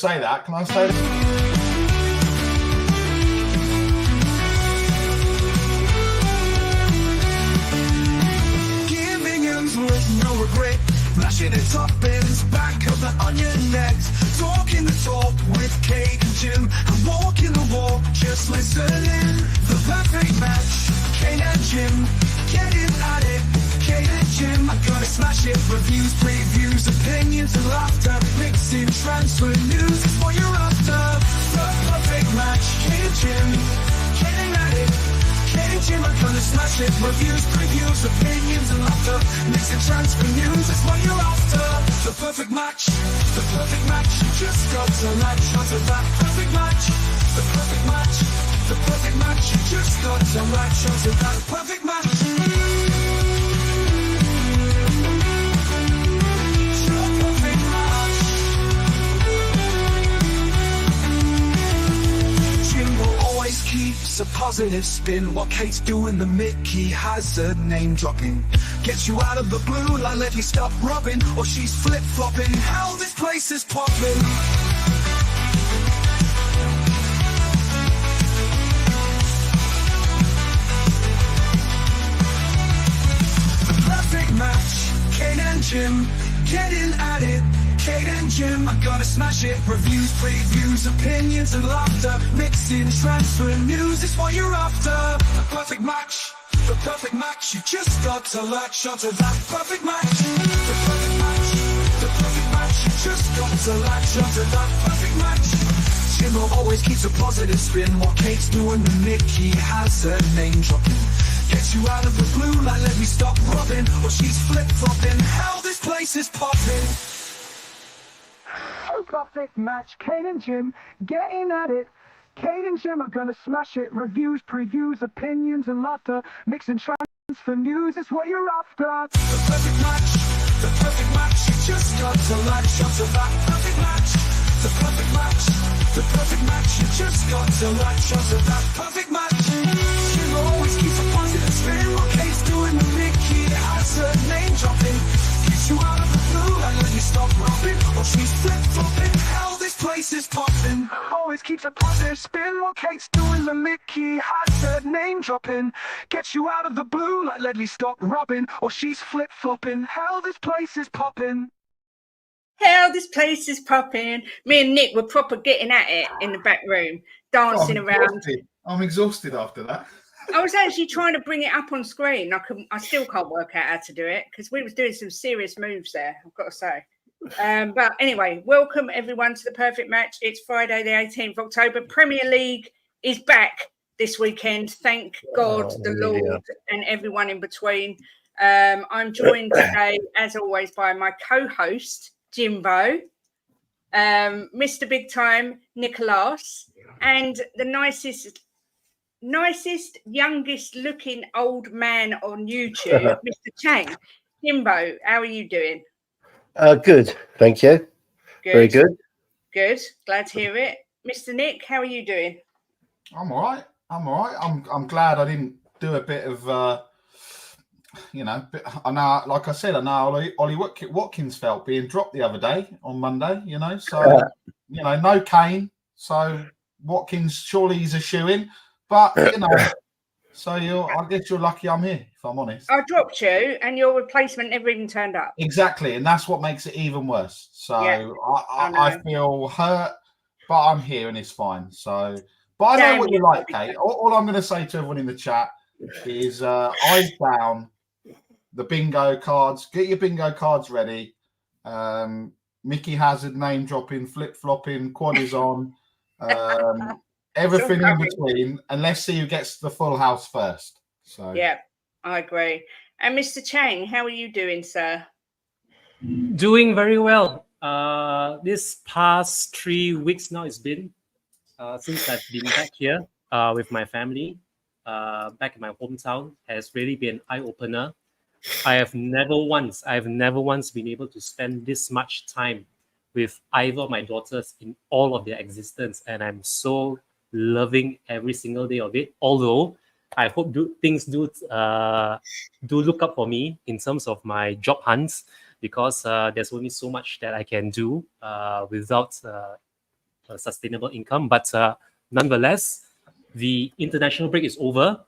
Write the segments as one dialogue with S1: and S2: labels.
S1: say that. Can I say that?
S2: With no regret, flashing the toppings, back of the onion necks, talking the talk with Kate and Jim, and walking the walk, just listening. The perfect match, Kate and Jim, getting at it. Kate and Jim, I'm gonna smash it. Reviews, previews, opinions and laughter, mixing transfer news is what you're after. The perfect match, Kate and Jim, getting at it. Kate and Jim are gonna smash it. Reviews, previews, opinions and laughter, mixing transfer news is what you're after. The perfect match, the perfect match. You just got to latch onto that perfect match. The perfect match, the perfect match. You just got to latch onto that perfect match. The perfect match. Jimbo always keeps a positive spin. What Kate's doing, the Mickey has a name dropping. Gets you out of the blue, like let me stop rubbing. Or she's flip-flopping, hell this place is popping. The perfect match, Kate and Jim, getting at it. Kate and Jim, I'm gonna smash it. Reviews, previews, opinions and laughter, mixing transfer news is what you're after. The perfect match, the perfect match. You just got to latch onto that perfect match. The perfect match, the perfect match. You just got to latch onto that perfect match. Jimbo always keeps a positive spin. What Kate's doing, the Mickey has her name dropping. Gets you out of the blue, like let me stop rubbing. Or she's flip-flopping, hell this place is popping. Oh, perfect match, Kate and Jim, getting at it. Kate and Jim are gonna smash it. Reviews, previews, opinions and laughter, mixing transfer news is what you're after. The perfect match, the perfect match. You just got to latch onto that perfect match. The perfect match, the perfect match. You just got to latch onto that perfect match. Jim always keeps a positive spin. What Kate's doing, the Mickey has her name dropping. Gets you out of the blue, and let you stop rubbing. Or she's flip-flopping, hell this place is popping. Always keeps a positive spin. What Kate's doing, the Mickey has her name dropping. Gets you out of the blue, like let me stop rubbing. Or she's flip-flopping, hell this place is popping.
S3: Hell, this place is popping. Me and Nick were proper getting at it in the back room, dancing around.
S1: I'm exhausted after that.
S3: I was actually trying to bring it up on screen. I still can't work out how to do it because we was doing some serious moves there, I've got to say. But anyway, welcome everyone to the perfect match. It's Friday, the 18th of October. Premier League is back this weekend. Thank God, the Lord, and everyone in between. I'm joined today, as always, by my co-host, Jimbo, Mr. Big Time, Nicholas, and the nicest, youngest looking old man on YouTube, Mr. Chang. Jimbo, how are you doing?
S4: Good, thank you.
S3: Good.
S4: Very good.
S3: Good. Glad to hear it. Mr. Nick, how are you doing?
S1: I'm all right. I'm glad I didn't do a bit of, I know, like I said, I know Ollie Watkins felt being dropped the other day on Monday, so, no Kane. So Watkins, surely he's a shoo-in. But, so I guess you're lucky I'm here, if I'm honest.
S3: I dropped you and your replacement never even turned up.
S1: Exactly, and that's what makes it even worse. So
S3: yeah,
S1: I feel hurt, but I'm here and it's fine. So, but I know what you like, Kate. All I'm going to say to everyone in the chat is eyes down, the bingo cards. Get your bingo cards ready. Mickey Hazard name dropping, flip-flopping, quad is on. Everything in between, and let's see who gets the full house first. So
S3: yeah, I agree. And Mr. Chang, how are you doing, sir?
S5: Doing very well. This past 3 weeks now it's been since I've been back here with my family, back in my hometown, has really been an eye-opener. I have never once been able to spend this much time with either of my daughters in all of their existence, and I'm so loving every single day of it. Although I hope things do look up for me in terms of my job hunts, because there's only so much that I can do without a sustainable income. But nonetheless, the international break is over.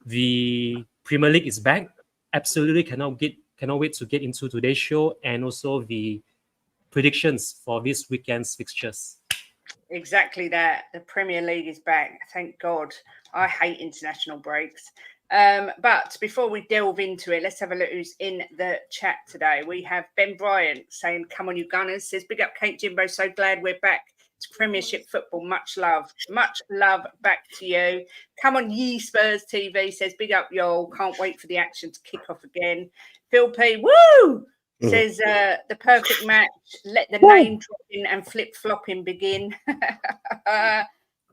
S5: The Premier League is back. Absolutely cannot wait to get into today's show and also the predictions for this weekend's fixtures.
S3: Exactly that. The Premier League is back. Thank God. I hate international breaks. But before we delve into it, let's have a look who's in the chat today. We have Ben Bryant saying, "Come on, you Gunners." Says, "Big up, Kate Jimbo. So glad we're back to Premiership football. Much love. Much love back to you. Come on, ye Spurs TV." Says, "Big up, y'all. Can't wait for the action to kick off again." Phil P. Woo! Says, "The perfect match. Let the name dropping and flip flopping begin."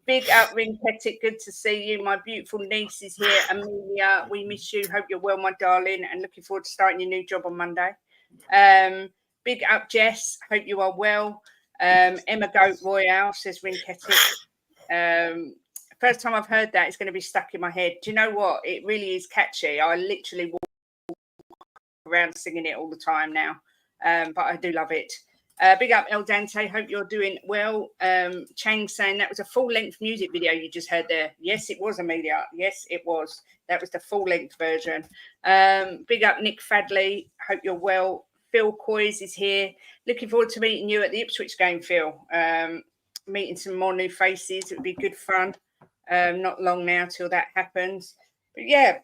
S3: Big up, Rinketic. Good to see you. My beautiful niece is here. Amelia, we miss you. Hope you're well, my darling, and looking forward to starting your new job on Monday. Big up, Jess. Hope you are well. Emma Goat Royale, says Rinketic. First time I've heard that, it's going to be stuck in my head. Do you know what? It really is catchy. I literally walk around singing it all the time now, but I do love it. Big up El Dante, hope you're doing well. Chang saying that was a full-length music video you just heard there. Yes, it was, Amelia. Yes, it was. That was the full-length version. Big up Nick Fadley, hope you're well. Phil Coys is here. Looking forward to meeting you at the Ipswich game, Phil. Meeting some more new faces. It would be good fun. Not long now till that happens. But yeah,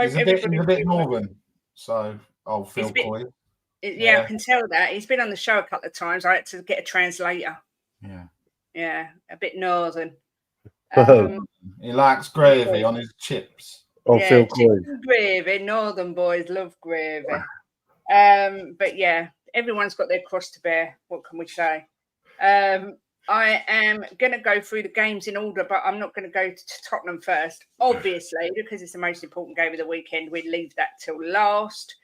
S1: he's a bit northern. So, Phil Coys.
S3: Yeah, I can tell that. He's been on the show a couple of times. I had to get a translator. Yeah, a bit northern.
S1: He likes gravy on his chips.
S3: Phil Coys. Gravy. Northern boys love gravy. But yeah, everyone's got their cross to bear. What can we say? I am going to go through the games in order, but I'm not going to go to Tottenham first, obviously, because it's the most important game of the weekend. We leave that till last.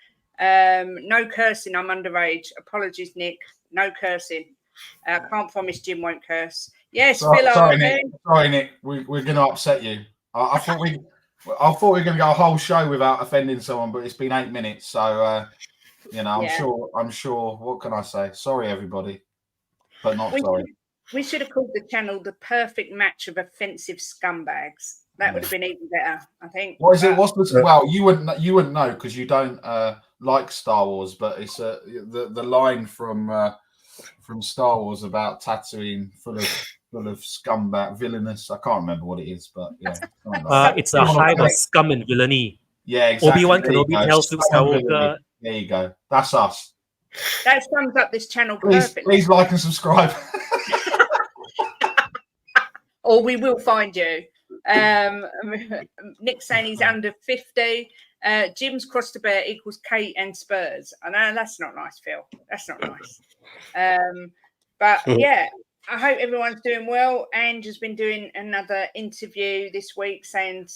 S3: No cursing. I'm underage. Apologies, Nick. No cursing. Can't promise Jim won't curse. Yes,
S1: sorry, Nick. Sorry, Nick. We're going to upset you. I thought we were going to go a whole show without offending someone, but it's been 8 minutes. So I'm sure. What can I say? Sorry, everybody, but not sorry.
S3: We should have called the channel "The Perfect Match of Offensive Scumbags." That would have been even better, I think.
S1: What is it? Well, you wouldn't know because you don't like Star Wars, but it's the line from Star Wars about Tatooine full of scumbag villainous. I can't remember what it is, but yeah,
S5: it's a hive of scum and villainy.
S1: Yeah, exactly.
S5: Obi-Wan Kenobi tells Luke Skywalker.
S1: There you go. That's us.
S3: That sums up this channel perfectly.
S1: Please like and subscribe.
S3: Or we will find you. Nick saying he's under 50. Jim's cross to bear equals Kate and Spurs. I know that's not nice, Phil. That's not nice. But yeah, I hope everyone's doing well. Ange has been doing another interview this week saying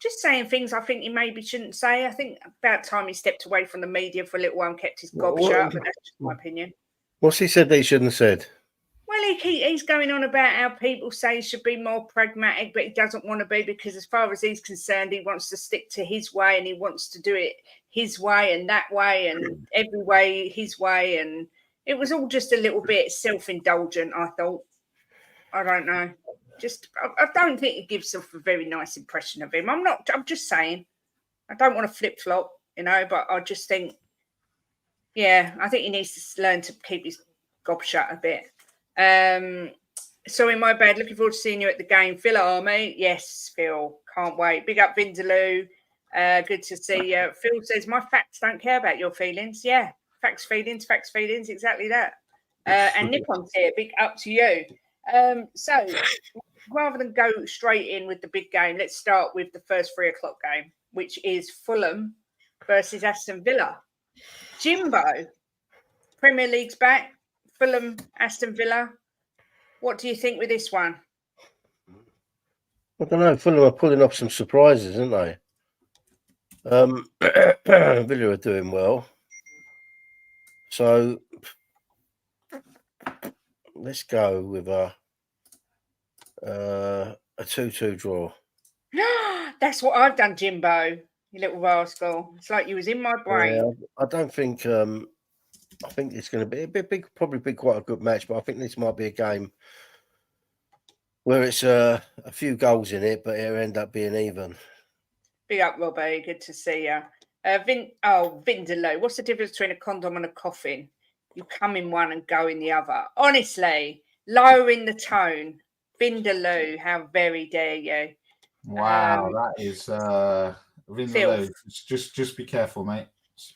S3: just saying things I think he maybe shouldn't say. I think about time he stepped away from the media for a little while and kept his gob shut, but that's just my opinion.
S4: What's he said that he shouldn't have said?
S3: Well, he's going on about how people say he should be more pragmatic, but he doesn't want to be because as far as he's concerned, he wants to stick to his way and he wants to do it his way and that way and every way his way. And it was all just a little bit self-indulgent, I thought. I don't know. I don't think it gives off a very nice impression of him. I'm just saying. I don't want to flip-flop, but I just think, I think he needs to learn to keep his gob shut a bit. Sorry, my bad. Looking forward to seeing you at the game. Phil Army. Yes, Phil. Can't wait. Big up Vindaloo. Good to see you. Phil says, my facts don't care about your feelings. Yeah. Facts, feelings. Exactly that. And Nippon's here. Big up to you. So rather than go straight in with the big game, let's start with the first 3 o'clock game, which is Fulham versus Aston Villa. Jimbo, Premier League's back. Fulham, Aston Villa. What do you think with this one?
S4: I don't know. Fulham are pulling off some surprises, aren't they? Villa are doing well. So let's go with a 2-2 draw.
S3: That's what I've done, Jimbo. You little rascal. It's like you was in my brain.
S4: Yeah, I don't think I think it's going to be a big, probably be quite a good match. But I think this might be a game where it's a few goals in it, but it'll end up being even.
S3: Big up, Robbie. Good to see you. Vindaloo. What's the difference between a condom and a coffin? You come in one and go in the other. Honestly, lowering the tone. Vindaloo, how very dare you?
S1: Wow, that is Vindaloo. Just be careful, mate.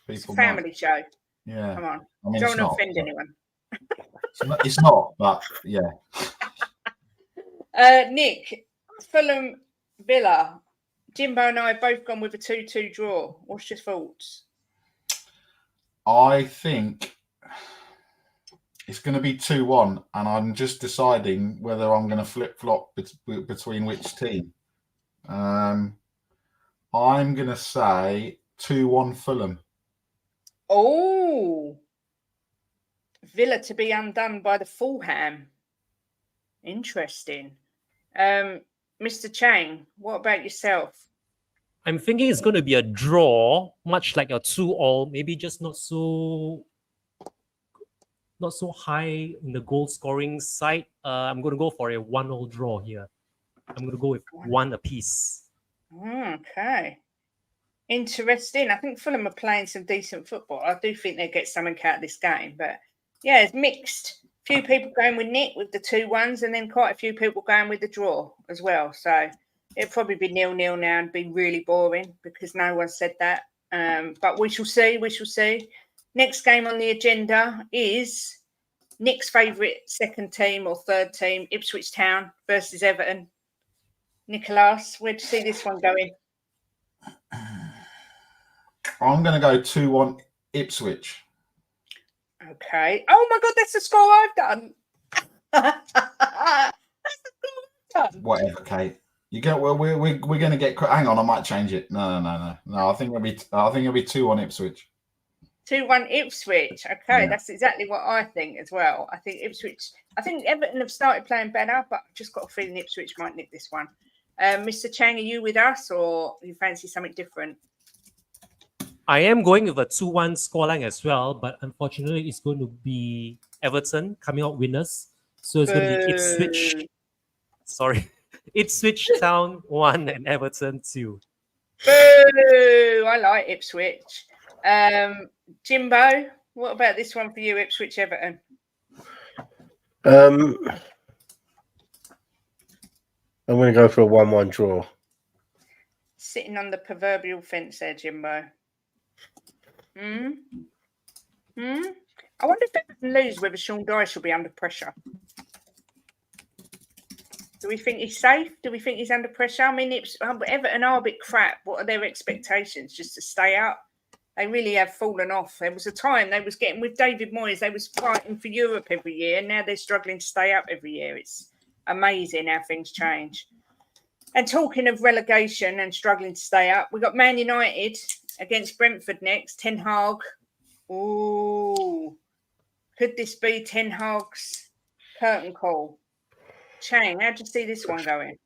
S3: It's a family show.
S1: Yeah.
S3: Come on.
S1: I mean,
S3: Don't want to offend anyone.
S1: It's not, but yeah.
S3: Nick, Fulham, Villa. Jimbo and I have both gone with a 2-2 draw. What's your thoughts?
S1: I think it's going to be 2-1, and I'm just deciding whether I'm going to flip-flop between which team. I'm going to say 2-1 Fulham.
S3: Oh, Villa to be undone by the Fulham. Interesting. Mr. Chang, what about yourself?
S5: I'm thinking it's going to be a draw, much like a 2-2, maybe just not so high in the goal scoring side. I'm going to go for a 1-1 draw here. I'm going to go with 1 apiece.
S3: Okay. Interesting. I think Fulham are playing some decent football. I do think they get something out of this game, but yeah, it's mixed. Few people going with Nick with the 2-1s, and then quite a few people going with the draw as well. So it'll probably be 0-0 now and be really boring because no one said that. But we shall see. We shall see. Next game on the agenda is Nick's favourite second team or third team, Ipswich Town versus Everton. Nicholas, where do you see this one going?
S1: I'm going to go 2-1 Ipswich.
S3: Okay. Oh my God, that's the score I've done. That's the score I've done.
S1: Whatever, Kate. You get well. We're going to get. Hang on, I might change it. No. I think it'll be 2-1 Ipswich.
S3: 2-1 Ipswich. Okay,
S1: Yeah.
S3: That's exactly what I think as well. I think Ipswich. I think Everton have started playing better, but I've just got a feeling Ipswich might nick this one. Mr. Chang, are you with us, or you fancy something different?
S5: I am going with a 2-1 scoreline as well, but unfortunately, it's going to be Everton coming out winners. So it's going to be Ipswich. Sorry, Ipswich Town 1 and Everton 2.
S3: Boo! I like Ipswich. Jimbo, what about this one for you, Ipswich Everton?
S4: I'm going to go for a 1-1 draw.
S3: Sitting on the proverbial fence there, Jimbo. I wonder if Everton lose, whether Sean Dyche will be under pressure. Do we think he's safe? Do we think he's under pressure? I mean, Everton are a bit crap. What are their expectations? Just to stay up? They really have fallen off. There was a time they was getting with David Moyes. They was fighting for Europe every year. And now they're struggling to stay up every year. It's amazing how things change. And talking of relegation and struggling to stay up, we got Man United against Brentford next. Ten Hag. Ooh. Could this be Ten Hag's curtain call? Chang, how do you see this one going?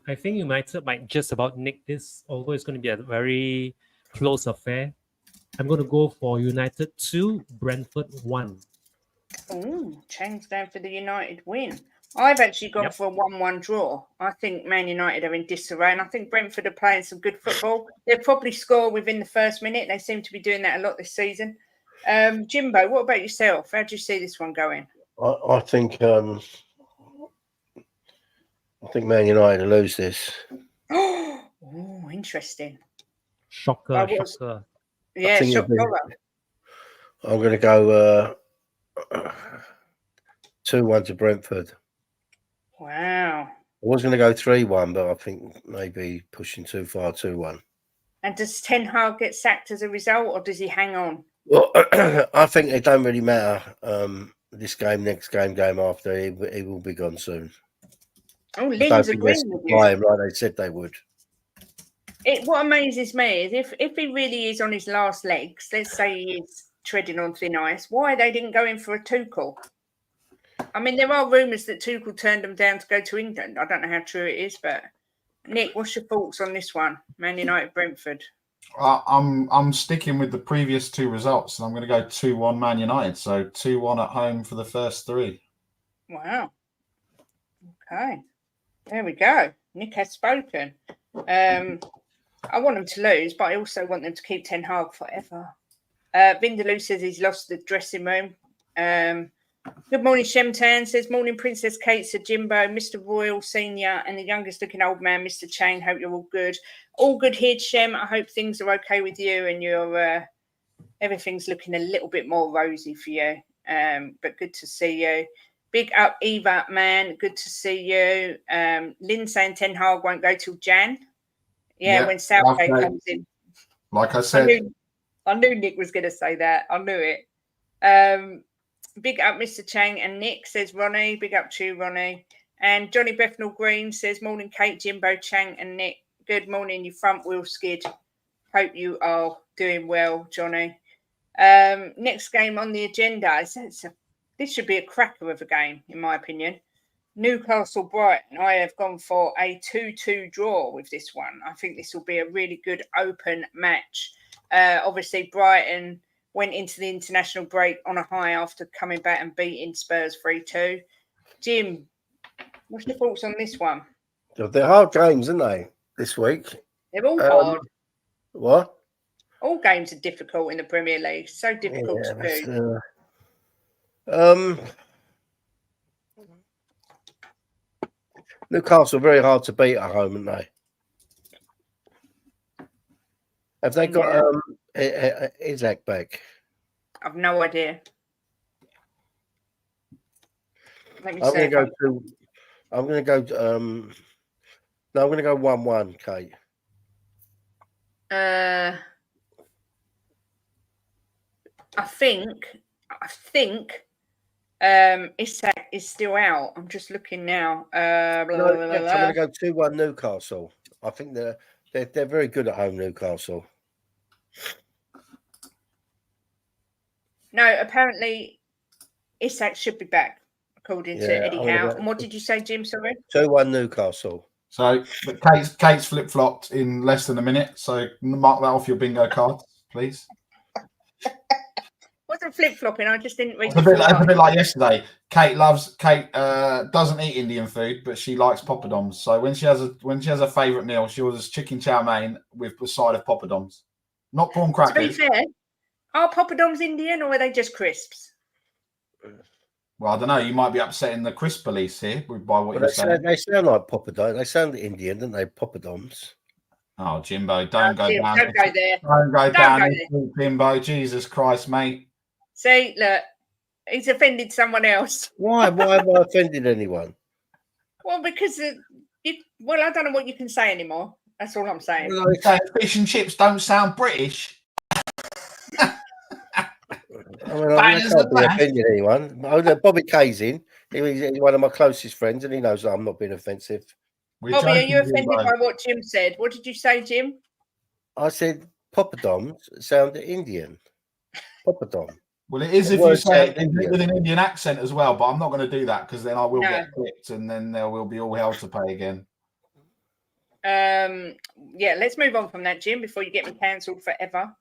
S5: I think United might just about nick this, although it's going to be a very close affair. I'm going to go for United 2, Brentford 1.
S3: Ooh, Chang's going for the United win. I've actually gone for a 1-1 draw. I think Man United are in disarray, and I think Brentford are playing some good football. They'll probably score within the first minute. They seem to be doing that a lot this season. Jimbo, what about yourself? How do you see this one going?
S4: I think Man United will lose this.
S3: Oh, interesting.
S5: Shocker.
S3: Yeah, shock horror.
S4: I'm going to go 2-1 to Brentford.
S3: Wow.
S4: I was going to go 3-1, but I think maybe pushing too far, 2-1.
S3: And does Ten Hag get sacked as a result, or does he hang on?
S4: Well, I think it don't really matter. This game, next game after, he will be gone soon.
S3: Oh, Lynn's agreeing with you.
S4: Like they said they would.
S3: What amazes me is if he really is on his last legs, let's say he is treading on thin ice, why they didn't go in for a Tuchel? I mean, there are rumours that Tuchel turned them down to go to England. I don't know how true it is, but Nick, what's your thoughts on this one? Man United, Brentford.
S1: I'm sticking with the previous two results, and I'm going to go 2-1 Man United. So 2-1 at home for the first three.
S3: Wow. Okay. There we go. Nick has spoken. I want them to lose, but I also want them to keep Ten Hag forever. Vindaloo says he's lost the dressing room. Good morning, Shemtan says, morning, Princess Kate, Sir Jimbo, Mr. Royal Senior, and the youngest looking old man, Mr. Chang. Hope you're all good. All good here, Shem. I hope things are okay with you and you're everything's looking a little bit more rosy for you. But good to see you. Big up, Eva, man. Good to see you. Lynn saying Ten Hag won't go till Jan. Yeah, when Southgate comes in.
S1: Like I said.
S3: I knew Nick was going to say that. I knew it. Big up, Mr. Chang and Nick, says Ronnie. Big up to you, Ronnie. And Johnny Bethnal Green says, morning, Kate, Jimbo, Chang and Nick. Good morning, you front wheel skid. Hope you are doing well, Johnny. Next game on the agenda. This should be a cracker of a game, in my opinion. Newcastle Brighton. I have gone for a 2-2 draw with this one. I think this will be a really good open match. Obviously, Brighton went into the international break on a high after coming back and beating Spurs 3-2. Jim, what's your thoughts on this one?
S4: They're hard games, aren't they, this week?
S3: They're all hard.
S4: What?
S3: All games are difficult in the Premier League. So difficult to do.
S4: Newcastle very hard to beat at home, aren't they? Have they got Isaac back?
S3: I've no idea. Let me
S4: I'm
S3: see.
S4: going to go 1-1, Kate.
S3: I think Isaac is still out. I'm just looking now.
S4: I'm going to go 2-1 Newcastle. I think they're very good at home, Newcastle.
S3: No, apparently Isaac should be back, according to Eddie Howe. And what did you say, Jim? Sorry?
S4: 2-1 Newcastle.
S1: So Kate's flip-flopped in less than a minute. So mark that off your bingo card, please.
S3: Wasn't flip-flopping. I just didn't read
S1: It's a bit like yesterday. Kate doesn't eat Indian food, but she likes poppadoms. So when she has a favourite meal, she orders chicken chow mein with a side of poppadoms, not prawn crackers.
S3: To be fair, are poppadoms Indian or are they just crisps?
S1: Well, I don't know. You might be upsetting the crisp police here by what you're saying.
S4: They sound like poppadoms. They sound Indian, don't they? Poppadoms.
S1: Oh, Jimbo, don't go down.
S3: Don't go there.
S1: Don't go down, Jimbo. Jesus Christ, mate.
S3: See, look, he's offended someone else.
S4: Why have I offended anyone?
S3: Well, because I don't know what you can say anymore. That's all I'm saying.
S1: Well, fish and chips don't sound British.
S4: I can't be offending anyone. Bobby Kay's in. He's one of my closest friends, and he knows that I'm not being offensive.
S3: Bobby, are you offended by what Jim said? What did you say, Jim?
S4: I said poppadoms sound Indian. Poppadom.
S1: Well, it is if you say it with an Indian accent as well, but I'm not going to do that because then I will get clipped and then there will be all hell to pay again.
S3: Let's move on from that, Jim, before you get me cancelled forever.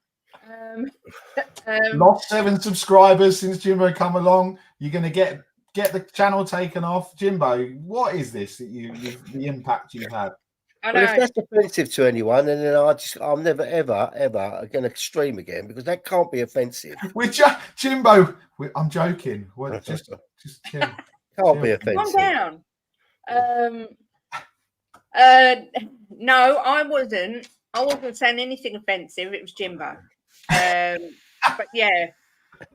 S1: Lost 7 subscribers since Jimbo come along. You're going to get the channel taken off. Jimbo, what is this that the impact you've had?
S4: Well, if that's offensive to anyone, and then I'm never ever going to stream again because that can't be offensive.
S1: Jimbo, I'm joking. Just chill.
S4: Can't be offensive.
S3: Calm down. No, I wasn't saying anything offensive. It was Jimbo. But yeah,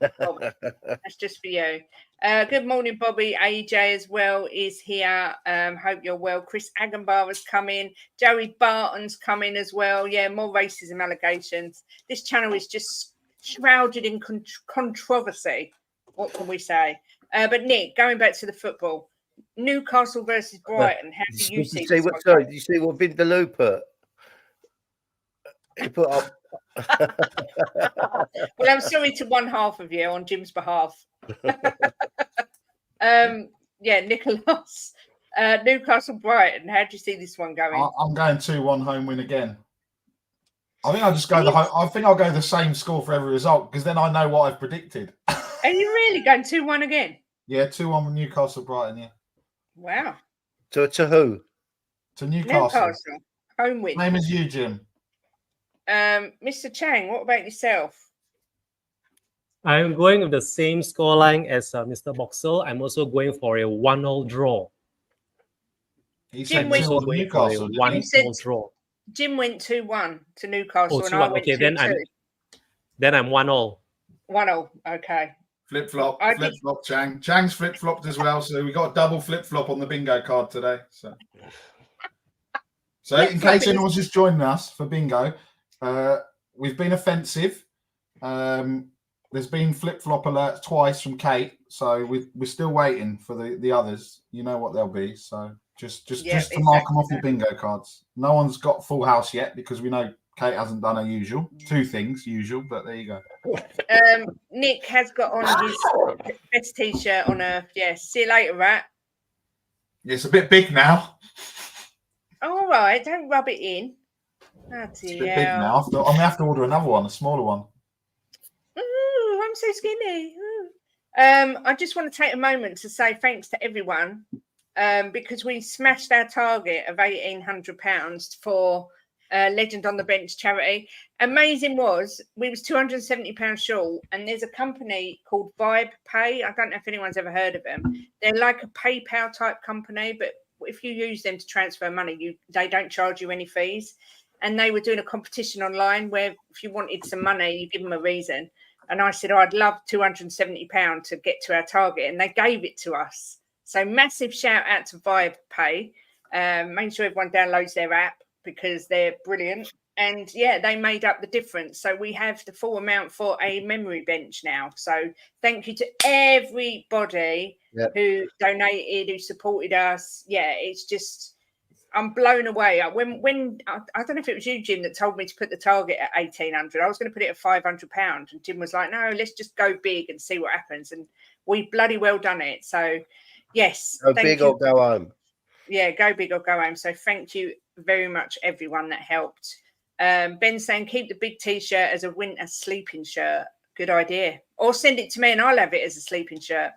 S3: that's just for you. Good morning, Bobby. AJ as well is here. Hope you're well. Chris Agenbar has come in. Joey Barton's come in as well. Yeah, more racism allegations. This channel is just shrouded in controversy. What can we say? But Nick, going back to the football, Newcastle versus Brighton. How do you see this?
S4: Sorry, do you see what Vindaloo put? He put up.
S3: Well, I'm sorry to one half of you on Jim's behalf. Nicholas, Newcastle Brighton. How do you see this one going?
S1: I'm going 2-1 home win again. I think I'll just go I think I'll go the same score for every result because then I know what I've predicted.
S3: Are you really going 2-1 again?
S1: Yeah, 2-1 with Newcastle, Brighton. Yeah.
S3: Wow.
S4: To who?
S1: To Newcastle.
S3: Newcastle. Home win.
S1: Same as you, Jim.
S3: Mr. Chang, what about yourself?
S5: I'm going with the same scoreline as Mr. Boxall. I'm also going for a 1-1 draw.
S1: He
S3: Jim
S1: said
S3: went
S1: 2-1 Newcastle. didn't he?
S5: 1-1 draw.
S3: Jim went 2-1 to Newcastle,
S5: Oh,
S3: and I
S5: 2-1.
S3: went
S5: Okay,
S3: 2-2.
S5: then I'm 1-1.
S3: 1-0. Okay.
S1: Flip flop,
S3: I
S1: flip
S3: think-
S1: flop, Chang. Chang's flip flopped as well, so we got a double flip flop on the bingo card today. So in case anyone's just joining us for bingo, we've been offensive. There's been flip flop alerts twice from Kate, so we're still waiting for the others. You know what they'll be, so just to mark them off your bingo cards. No one's got full house yet because we know Kate hasn't done her usual. 2 things usual, but there you go.
S3: Nick has got on his best t-shirt on earth. Yes. See you later, Rat.
S1: It's a bit big now.
S3: All right, don't rub it in.
S1: It's a bit big now. I'm gonna have to order another one, a smaller one.
S3: Ooh, I'm so skinny. Ooh. I just want to take a moment to say thanks to everyone because we smashed our target of £1,800 for Legend on the Bench charity. Amazing was we was £270 short, and there's a company called Vibe Pay. I don't know if anyone's ever heard of them. They're like a PayPal type company, but if you use them to transfer money, they don't charge you any fees. And they were doing a competition online where if you wanted some money, you give them a reason. And I said, I'd love £270 to get to our target. And they gave it to us. So massive shout out to Vibe Pay. Make sure everyone downloads their app because they're brilliant. And yeah, they made up the difference. So we have the full amount for a memory bench now. So thank you to everybody who donated, who supported us. Yeah, it's just, I'm blown away. When I don't know if it was you, Jim, that told me to put the target at 1,800. I was going to put it at £500, and Jim was like, "No, let's just go big and see what happens." And we bloody well done it. So, yes,
S4: go big or go home.
S3: Yeah, go big or go home. So, thank you very much, everyone that helped. Ben saying, keep the big T-shirt as a winter sleeping shirt. Good idea. Or send it to me, and I'll have it as a sleeping shirt.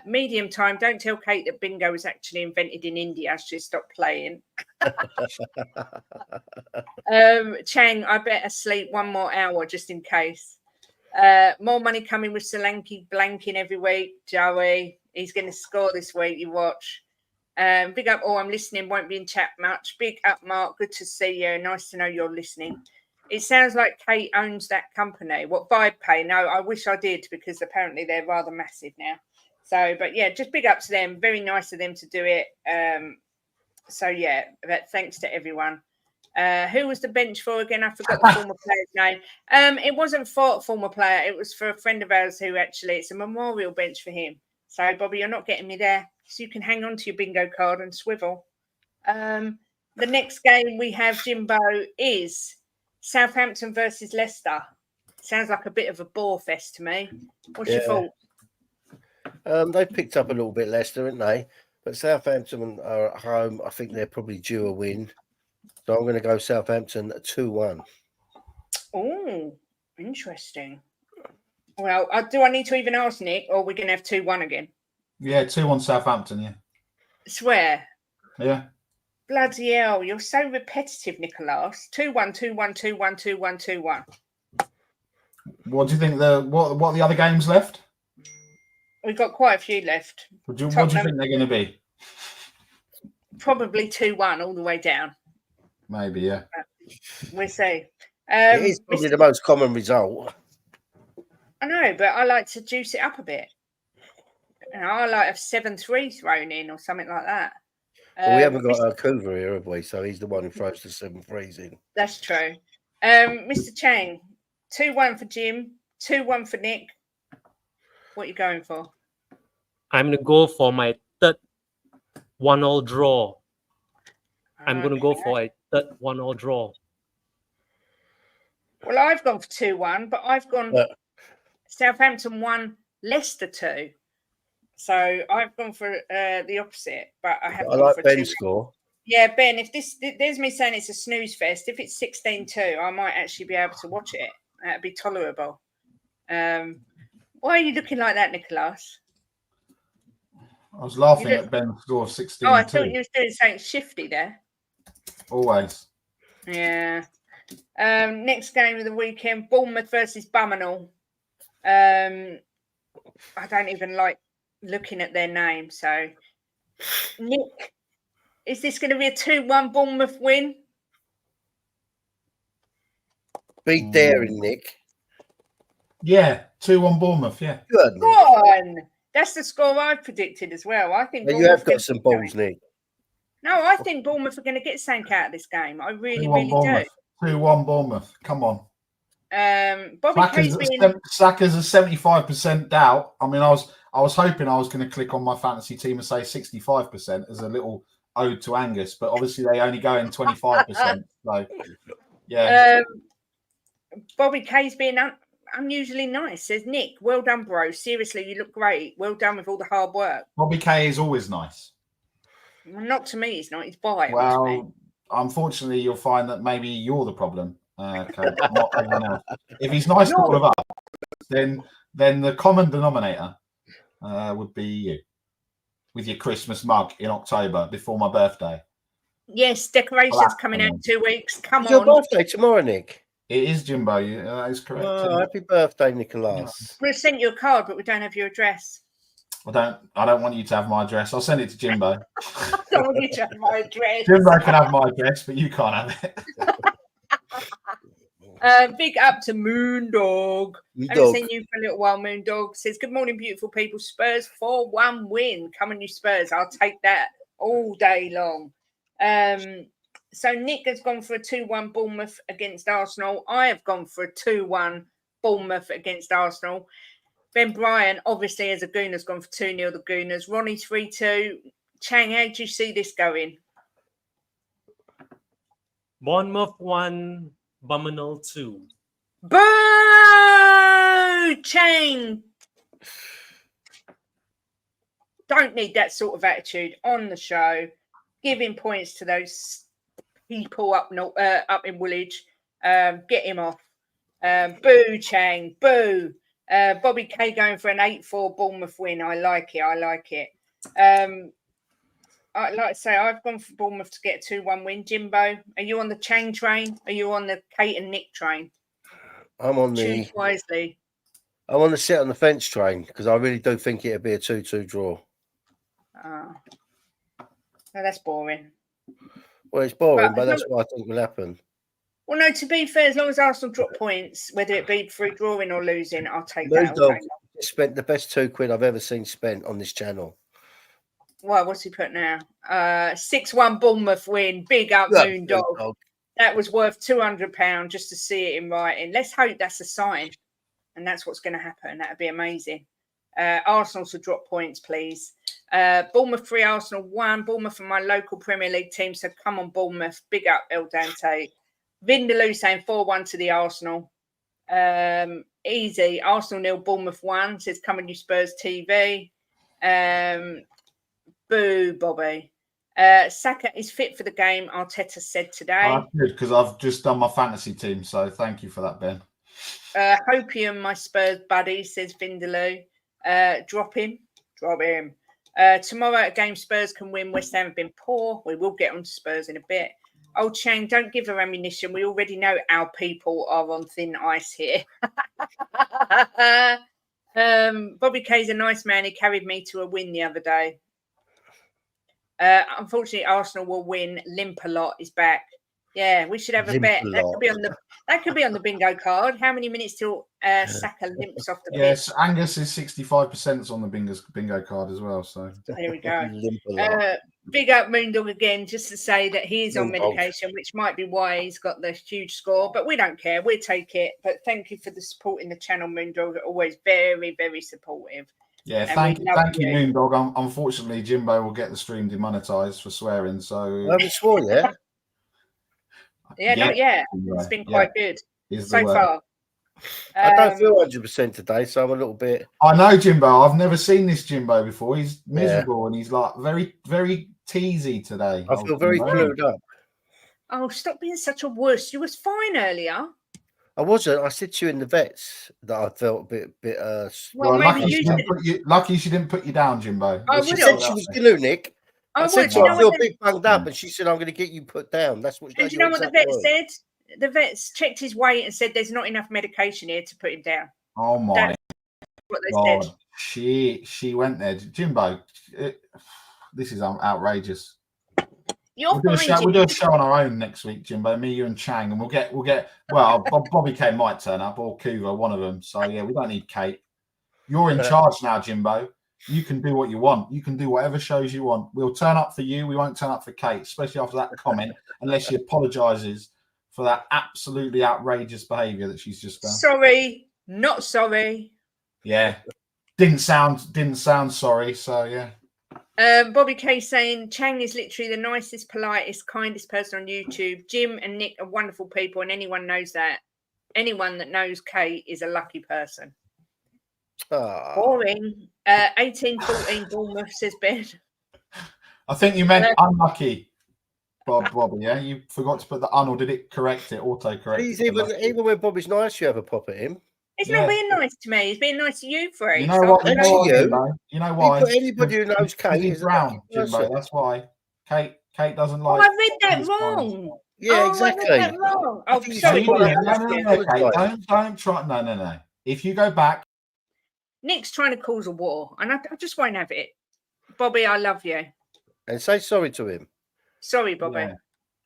S3: Medium time. Don't tell Kate that bingo was actually invented in India. She stopped playing. Chang, I better sleep 1 more hour just in case. More money coming with Solanke blanking every week. Joey, he's going to score this week. You watch. Big up. I'm listening. Won't be in chat much. Big up, Mark. Good to see you. Nice to know you're listening. It sounds like Kate owns that company. What, Vibe Pay? No, I wish I did because apparently they're rather massive now. So, but yeah, just big up to them. Very nice of them to do it. So yeah, but thanks to everyone. Who was the bench for again? I forgot the former player's name. It wasn't for a former player. It was for a friend of ours who actually, it's a memorial bench for him. So, Bobby, you're not getting me there. So you can hang on to your bingo card and swivel. The next game we have, Jimbo, is Southampton versus Leicester. Sounds like a bit of a bore fest to me. What's your thought?
S4: They've picked up a little bit, Leicester, haven't they? But Southampton are at home. I think they're probably due a win. So I'm going to go Southampton 2-1.
S3: Oh, interesting. Well, do I need to even ask Nick, or are we going to have 2-1 again?
S1: Yeah, 2-1 Southampton, yeah.
S3: Swear.
S1: Yeah.
S3: Bloody hell, you're so repetitive, Nicholas. 2-1, 2-1, 2-1, 2-1, 2-1.
S1: What do you think what are the other games left?
S3: We've got quite a few left.
S1: What do you think they're going to be?
S3: Probably 2-1 all the way down.
S1: Maybe, yeah.
S3: We'll see.
S4: It is probably the most common result.
S3: I know, but I like to juice it up a bit. You know, I like a 7-3 thrown in or something like that.
S4: Well, we haven't got Coover here, have we? So he's the one who throws the 7-3s in.
S3: That's true. Mr. Chang, 2-1 for Jim, 2-1 for Nick. What are you going for?
S5: I'm going to go for my third 1-1 draw. I'm going to go for a third 1-1 draw.
S3: Well, I've gone for 2-1, but I've gone Southampton 1, Leicester 2. So I've gone for the opposite, but I haven't.
S4: I like Ben's score.
S3: Yeah, Ben, if there's me saying it's a snooze fest, if it's 16-2, I might actually be able to watch it. That'd be tolerable. Why are you looking like that, Nicholas?
S1: I was laughing at Ben's score 16-2.
S3: Oh, I thought you were doing something shifty there.
S1: Always.
S3: Yeah. Next game of the weekend, Bournemouth versus Bummenall. I don't even like looking at their name. So, Nick, is this going to be a 2-1 Bournemouth win?
S4: Be daring, Nick.
S1: Yeah, 2-1 Bournemouth, yeah.
S4: Good,
S3: Go on. That's the score I predicted as well. I think
S4: you have got some balls, Nick.
S3: No, I think Bournemouth are going to get sank out of this game. I really, really
S1: Bournemouth.
S3: do.
S1: 2-1 Bournemouth. Come on.
S3: Bobby K's
S1: Saka's a 75% doubt. I mean, I was hoping I was going to click on my fantasy team and say 65% as a little ode to Angus, but obviously they only go in 25%. So, yeah.
S3: Bobby K's being unusually nice, says Nick. Well done, bro. Seriously, you look great. Well done with all the hard work.
S1: Bobby K is always nice.
S3: Well, not to me, he's not. He's biased.
S1: Well, unfortunately, you'll find that maybe you're the problem. Okay, not everyone else. If he's nice to all of us, then the common denominator would be you with your Christmas mug in October before my birthday.
S3: Yes, decorations coming out in 2 weeks. Come on.
S4: Your birthday tomorrow, Nick.
S1: It is, Jimbo. That is correct.
S4: Oh, happy birthday, Nicholas.
S3: We'll send you a card, but we don't have your address.
S1: I don't want you to have my address. I'll send it to Jimbo.
S3: I don't want you to have my address.
S1: Jimbo can have my address, but you can't have
S3: it. Big up to Moondog. I haven't seen you for a little while. Moondog says, "Good morning, beautiful people. Spurs 4-1 win. Come on, you Spurs. I'll take that all day long." So Nick has gone for a 2-1 Bournemouth against Arsenal. I have gone for a 2-1 Bournemouth against Arsenal. Ben Bryan, obviously, as a Gooner, has gone for 2-0 the Gooners. Ronnie 3-2. Chang, how do you see this going?
S5: Bournemouth 1, Bummenall 2.
S3: Boo! Chang! Don't need that sort of attitude on the show. Giving points to those people up in Woolwich. Get him off. Boo, Chang. Boo. Bobby K going for an 8-4 Bournemouth win. I like it. Like I say, I've gone for Bournemouth to get a 2-1 win. Jimbo, are you on the Chang train? Are you on the Kate and Nick train?
S4: I'm on
S3: Choose wisely.
S4: I want to sit on the fence train because I really do think it'll be a 2-2 draw.
S3: No, that's boring.
S4: Well, it's boring, but that's what I think will happen.
S3: Well, no, to be fair, as long as Arsenal drop points, whether it be through drawing or losing, I'll take that.
S4: Moondog spent the best £2 I've ever seen spent on this channel.
S3: Well, what's he put now? 6-1 Bournemouth win. Big up, Moondog. That was worth £200 just to see it in writing. Let's hope that's a sign. And that's what's going to happen. That would be amazing. Arsenal to drop points, please. Bournemouth 3, Arsenal 1. Bournemouth are my local Premier League team. So come on, Bournemouth. Big up, El Dante. Vindaloo saying 4-1 to the Arsenal. Easy. Arsenal 0, Bournemouth 1. Says come on, you Spurs TV. Boo, Bobby. Saka is fit for the game, Arteta said today.
S1: Good, because I've just done my fantasy team, so thank you for that, Ben.
S3: Hopium, my Spurs buddy, says Vindaloo. Drop him. Tomorrow, a game Spurs can win. West Ham have been poor. We will get on to Spurs in a bit. Oh, Chang, don't give her ammunition. We already know our people are on thin ice here. Bobby K's a nice man. He carried me to a win the other day. Unfortunately, Arsenal will win. Limp-a-lot is back. Yeah, we should have a bet. That could be on the bingo card. How many minutes till Saka limps off the pitch?
S1: Yes, Angus is 65% on the bingo card as well. So
S3: there we go. Big up Moondog again, just to say that he is on medication, which might be why he's got the huge score. But we don't care. We'll take it. But thank you for the support in the channel, Moondog. Always very, very supportive.
S1: Yeah, thank you, Moondog. Unfortunately, Jimbo will get the stream demonetized for swearing. So
S4: I haven't sworn yet.
S3: Yeah, not yet. It's been quite good so far.
S4: I don't feel 100% today, so I'm a little bit.
S1: I know, Jimbo. I've never seen this Jimbo before. He's miserable and he's like very, very teasy today.
S4: I feel very flued up.
S3: Oh, stop being such a wuss. You was fine earlier.
S4: I wasn't. I said to you in the vets that I felt a bit.
S3: Well,
S1: Well,
S3: maybe
S1: lucky she didn't put you down, Jimbo.
S3: I
S4: She
S3: would
S4: said
S3: have.
S4: she was going to, Nick. I said to
S3: You
S4: her,
S3: know
S4: I feel
S3: what
S4: a bit bunged up, and she said, "I'm going to get you put down." That's what.
S3: And do you know what the vet said? The vets checked his weight and said there's not enough medication here to put him down.
S1: Oh my
S3: That's what they
S1: God.
S3: said.
S1: She went there. Jimbo, this is outrageous.
S3: You're
S1: We'll
S3: fine,
S1: do a show on our own next week, Jimbo. Me, you, and Chang, and we'll get. Well, Bobby K might turn up, or Kuva, one of them. So yeah, we don't need Kate. You're in charge now, Jimbo. You can do what you want. You can do whatever shows you want. We'll turn up for you. We won't turn up for Kate, especially after that comment, unless she apologises for that absolutely outrageous behaviour that she's just done.
S3: Sorry, not sorry.
S1: Yeah, didn't sound sorry. So yeah.
S3: Bobby K saying Chang is literally the nicest, politest, kindest person on YouTube. Jim and Nick are wonderful people, and anyone knows that. Anyone that knows Kate is a lucky person. Boring. 18-14 Bournemouth, says Ben.
S1: I think you meant unlucky, Bobby. Yeah, you forgot to put the un, or did it correct it? Auto correct.
S4: Even when Bobby's nice, you have a pop at him.
S3: He's not being nice to me. He's being nice to you, Free.
S1: You know what? You know why?
S4: Anybody who knows Kate is
S1: brown, Jimbo. That's why. Kate doesn't like.
S3: Oh, I read that wrong.
S4: Yeah, exactly.
S3: I read that wrong. Oh,
S1: sorry. No, don't try. No. If you go back,
S3: Nick's trying to cause a war, and I just won't have it. Bobby, I love you.
S4: And say sorry to him. Sorry,
S3: Bobby.
S1: Yeah.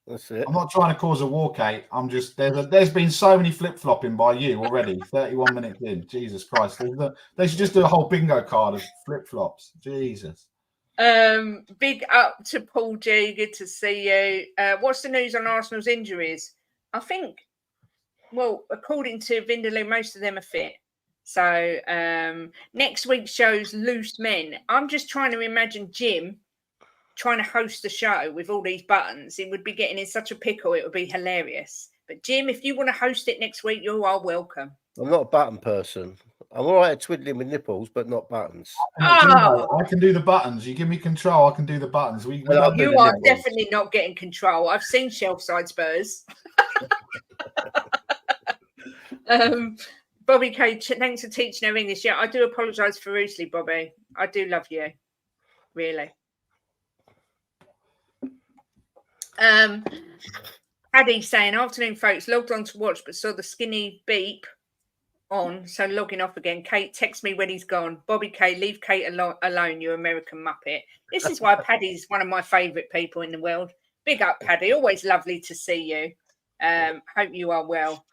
S4: That's it.
S1: I'm not trying to cause a war, Kate. I'm just there's been so many flip-flopping by you already. 31 minutes in. Jesus Christ. They should just do a whole bingo card of flip-flops. Jesus.
S3: Big up to Paul G. Good to see you. What's the news on Arsenal's injuries? I think, well, according to Vindaloo, most of them are fit. So next week shows loose men. I'm just trying to imagine Jim trying to host the show with all these buttons. It would be getting in such a pickle. It would be hilarious. But Jim, if you want to host it next week, you are welcome.
S4: I'm not a button person. I'm all right at twiddling with nipples, but not buttons.
S1: Jimbo, I can do the buttons. You give me control, I can do the buttons. You
S3: are definitely not getting control. I've seen shelf side Spurs. Bobby K, thanks for teaching her English. Yeah, I do apologise profusely, Bobby. I do love you. Really. Paddy saying, afternoon, folks. Logged on to watch, but saw the skinny beep on, so logging off again. Kate, text me when he's gone. Bobby K, leave Kate alone, you American muppet. This is why Paddy's one of my favourite people in the world. Big up, Paddy. Always lovely to see you. Hope you are well.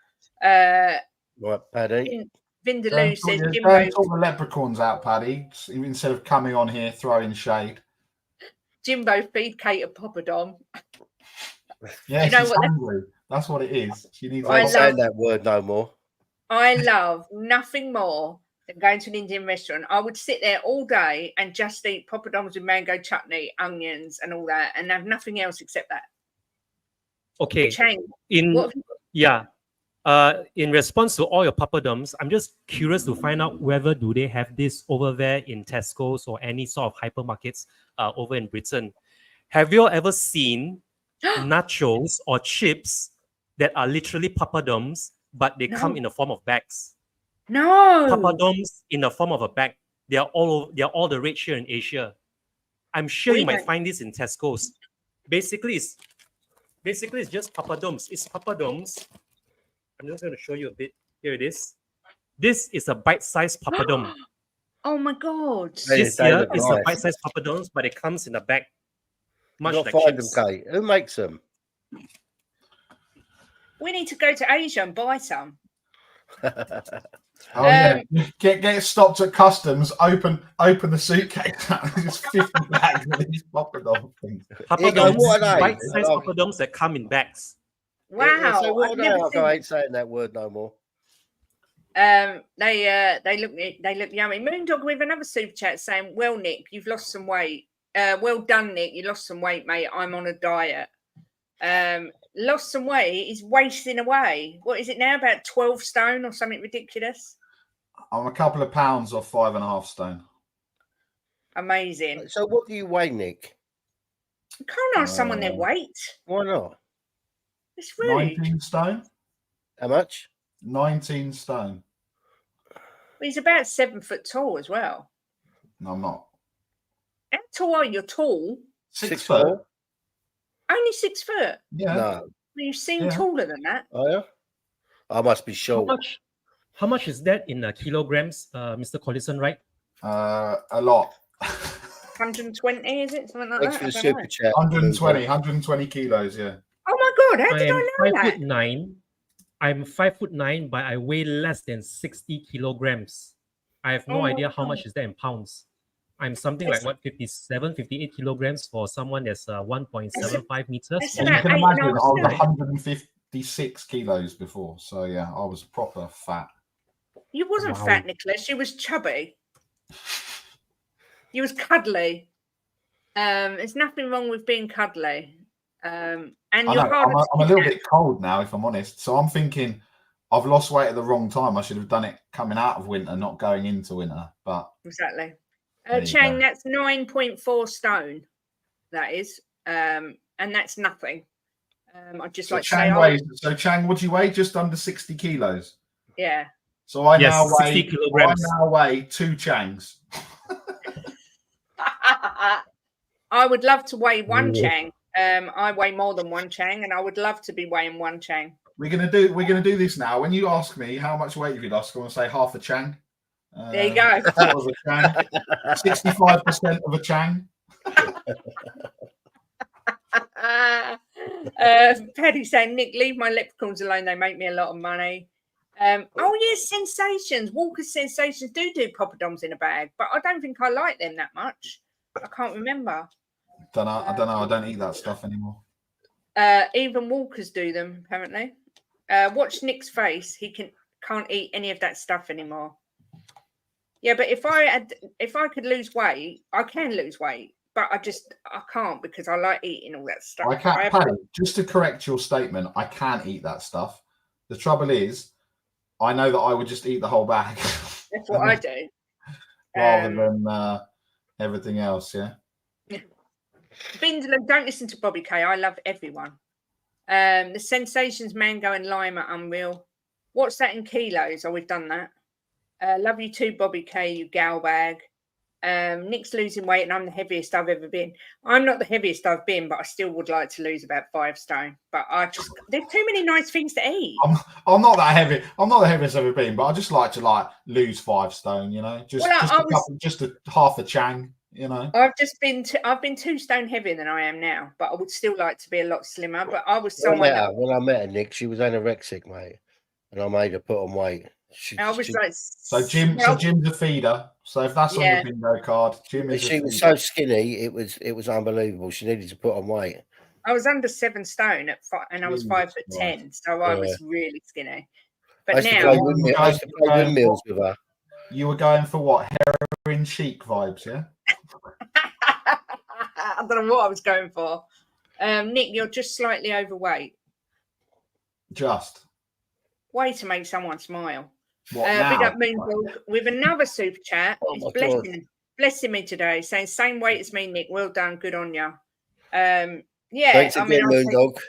S4: Right, Paddy.
S3: Vindaloo says,
S1: Jimbo. Don't talk the leprechauns out, Paddy, instead of coming on here throwing shade.
S3: Jimbo, feed Kate a poppadom.
S1: Yeah, you know what? Hungry. That's what it is. She needs.
S4: I ain't saying that word no more.
S3: I love nothing more than going to an Indian restaurant. I would sit there all day and just eat poppadoms with mango chutney, onions, and all that, and have nothing else except that.
S5: Okay.
S3: Chang,
S5: in response to all your poppadoms, I'm just curious to find out whether do they have this over there in Tesco's or any sort of hypermarkets over in Britain. Have you all ever seen nachos or chips that are literally poppadoms, but they come in the form of bags?
S3: No.
S5: Poppadoms in the form of a bag. They are all the rage here in Asia. I'm sure you might find this in Tesco's. Basically, it's just poppadoms. It's poppadoms. I'm just going to show you a bit. Here it is. This is a bite-sized poppadom.
S3: Oh my God!
S5: This here is a bite-sized poppadoms, but it comes in a bag. Much like
S4: find
S5: chips.
S4: them, Kate. Who makes them?
S3: We need to go to Asia and buy some.
S1: Yeah. Get stopped at customs. Open the suitcase. Just 50 bags of these poppadom things.
S5: Poppadoms, bite-sized poppadoms that come in bags.
S3: Wow!
S4: So what I ain't saying that word no more.
S3: They look yummy. Moondog with another super chat saying, "Well, Nick, you've lost some weight. Well done, Nick. You lost some weight, mate. I'm on a diet. Lost some weight is wasting away. What is it now? About 12 stone or something ridiculous?
S1: I'm a couple of pounds off 5.5 stone.
S3: Amazing.
S4: So what do you weigh, Nick?
S3: You can't ask someone their weight.
S4: Why not?
S3: It's rude.
S1: 19 stone.
S4: How much?
S1: 19 stone.
S3: He's about 7 foot tall as well.
S1: No, I'm not.
S3: How tall are you? You're tall.
S1: 6
S4: 4?
S1: foot.
S3: Only 6 foot.
S1: Yeah.
S4: No.
S3: Well, you seem
S1: Yeah.
S3: taller than that.
S4: Oh, yeah? I must be
S5: How
S4: short.
S5: much is that in kilograms, Mr. Collison, right?
S1: A lot.
S3: 120, is it? Something like
S4: Thanks
S3: that.
S4: for the
S3: I don't know.
S4: super chat.
S1: 120 kilos, yeah.
S3: Oh my God, how
S5: I
S3: did
S5: am
S3: I know that?
S5: 5'9". I'm 5'9", but I weigh less than 60 kilograms. I have no
S3: Oh my
S5: idea how
S3: God.
S5: much is that in pounds. I'm something like 57, 58 kilograms for someone that's 1.75 meters.
S3: that's
S1: And
S3: about
S1: you can
S3: 8.5
S1: imagine I was
S3: stone.
S1: 156 kilos before. So, yeah, I was proper fat.
S3: You wasn't
S5: Wow.
S3: fat, Nicholas. You was chubby. You was cuddly. There's nothing wrong with being cuddly. And
S1: I
S3: you're
S1: know,
S3: harder
S1: I'm a
S3: to
S1: little
S3: get.
S1: bit cold now, if I'm honest. So I'm thinking I've lost weight at the wrong time. I should have done it coming out of winter, not going into winter. But
S3: Exactly.
S1: There you
S3: Chang,
S1: go.
S3: that's 9.4 stone. That is. And that's nothing. I'd just
S1: so
S3: like to say,
S1: Chang, what do you weigh? Just under 60 kilos.
S3: yeah.
S1: So I
S5: Yes,
S1: now
S5: 60
S1: weigh
S5: kilograms.
S1: 2 Changs.
S3: I would love to weigh 1
S5: Whoa.
S3: Chang. I weigh more than 1 Chang, and I would love to be weighing 1 Chang.
S1: We're gonna do this now. When you ask me how much weight have you lost, I'm gonna say half a Chang.
S3: There you go.
S1: Quarter of a Chang. 65% of a Chang.
S3: Paddy saying, Nick, leave my leprechauns alone. They make me a lot of money. Oh yes, Sensations. Walker's Sensations do poppadoms in a bag, but I don't think I like them that much. I can't remember.
S1: I don't know. I don't eat that stuff anymore.
S3: Even Walkers do them apparently. Watch Nick's face. He can't eat any of that stuff anymore. Yeah, but if I could lose weight, I can lose weight, but I can't because I like eating all that stuff.
S1: I can't, Paddy, just to correct your statement, I can't eat that stuff. The trouble is, I know that I would just eat the whole bag.
S3: That's what I do.
S1: Rather than everything else, yeah.
S3: Bindler, don't listen to Bobby K. I love everyone. The Sensations Mango and Lime are unreal. What's that in kilos? Oh, we've done that. Love you too, Bobby K, you gal bag. Nick's losing weight and I'm the heaviest I've ever been. I'm not the heaviest I've been, but I still would like to lose about 5 stone. But there's too many nice things to eat.
S1: I'm not that heavy. I'm not the heaviest I've ever been, but I just like to lose 5 stone, you know, just a half a Chang, you know.
S3: I've been 2 stone heavier than I am now, but I would still like to be a lot slimmer. But I was someone
S4: when I met her, Nick, she was anorexic, mate, and I made her put on weight.
S1: So Jim's a feeder. So if that's on the bingo card, Jim is.
S4: She was so skinny, it was unbelievable. She needed to put on weight.
S3: I was under 7 stone and I was 5'10", so I was really skinny. But now
S4: I used to play windmills with her.
S1: You were going for what? Heroin chic vibes, yeah?
S3: I don't know what I was going for. Nick, you're just slightly overweight.
S1: Just.
S3: Way to make someone smile.
S1: What now?
S3: Big up Moondog with another super chat.
S4: Oh
S3: It's blessing me today, saying same weight as me, Nick. Well done, good on you. Yeah,
S4: thanks again, Moondog.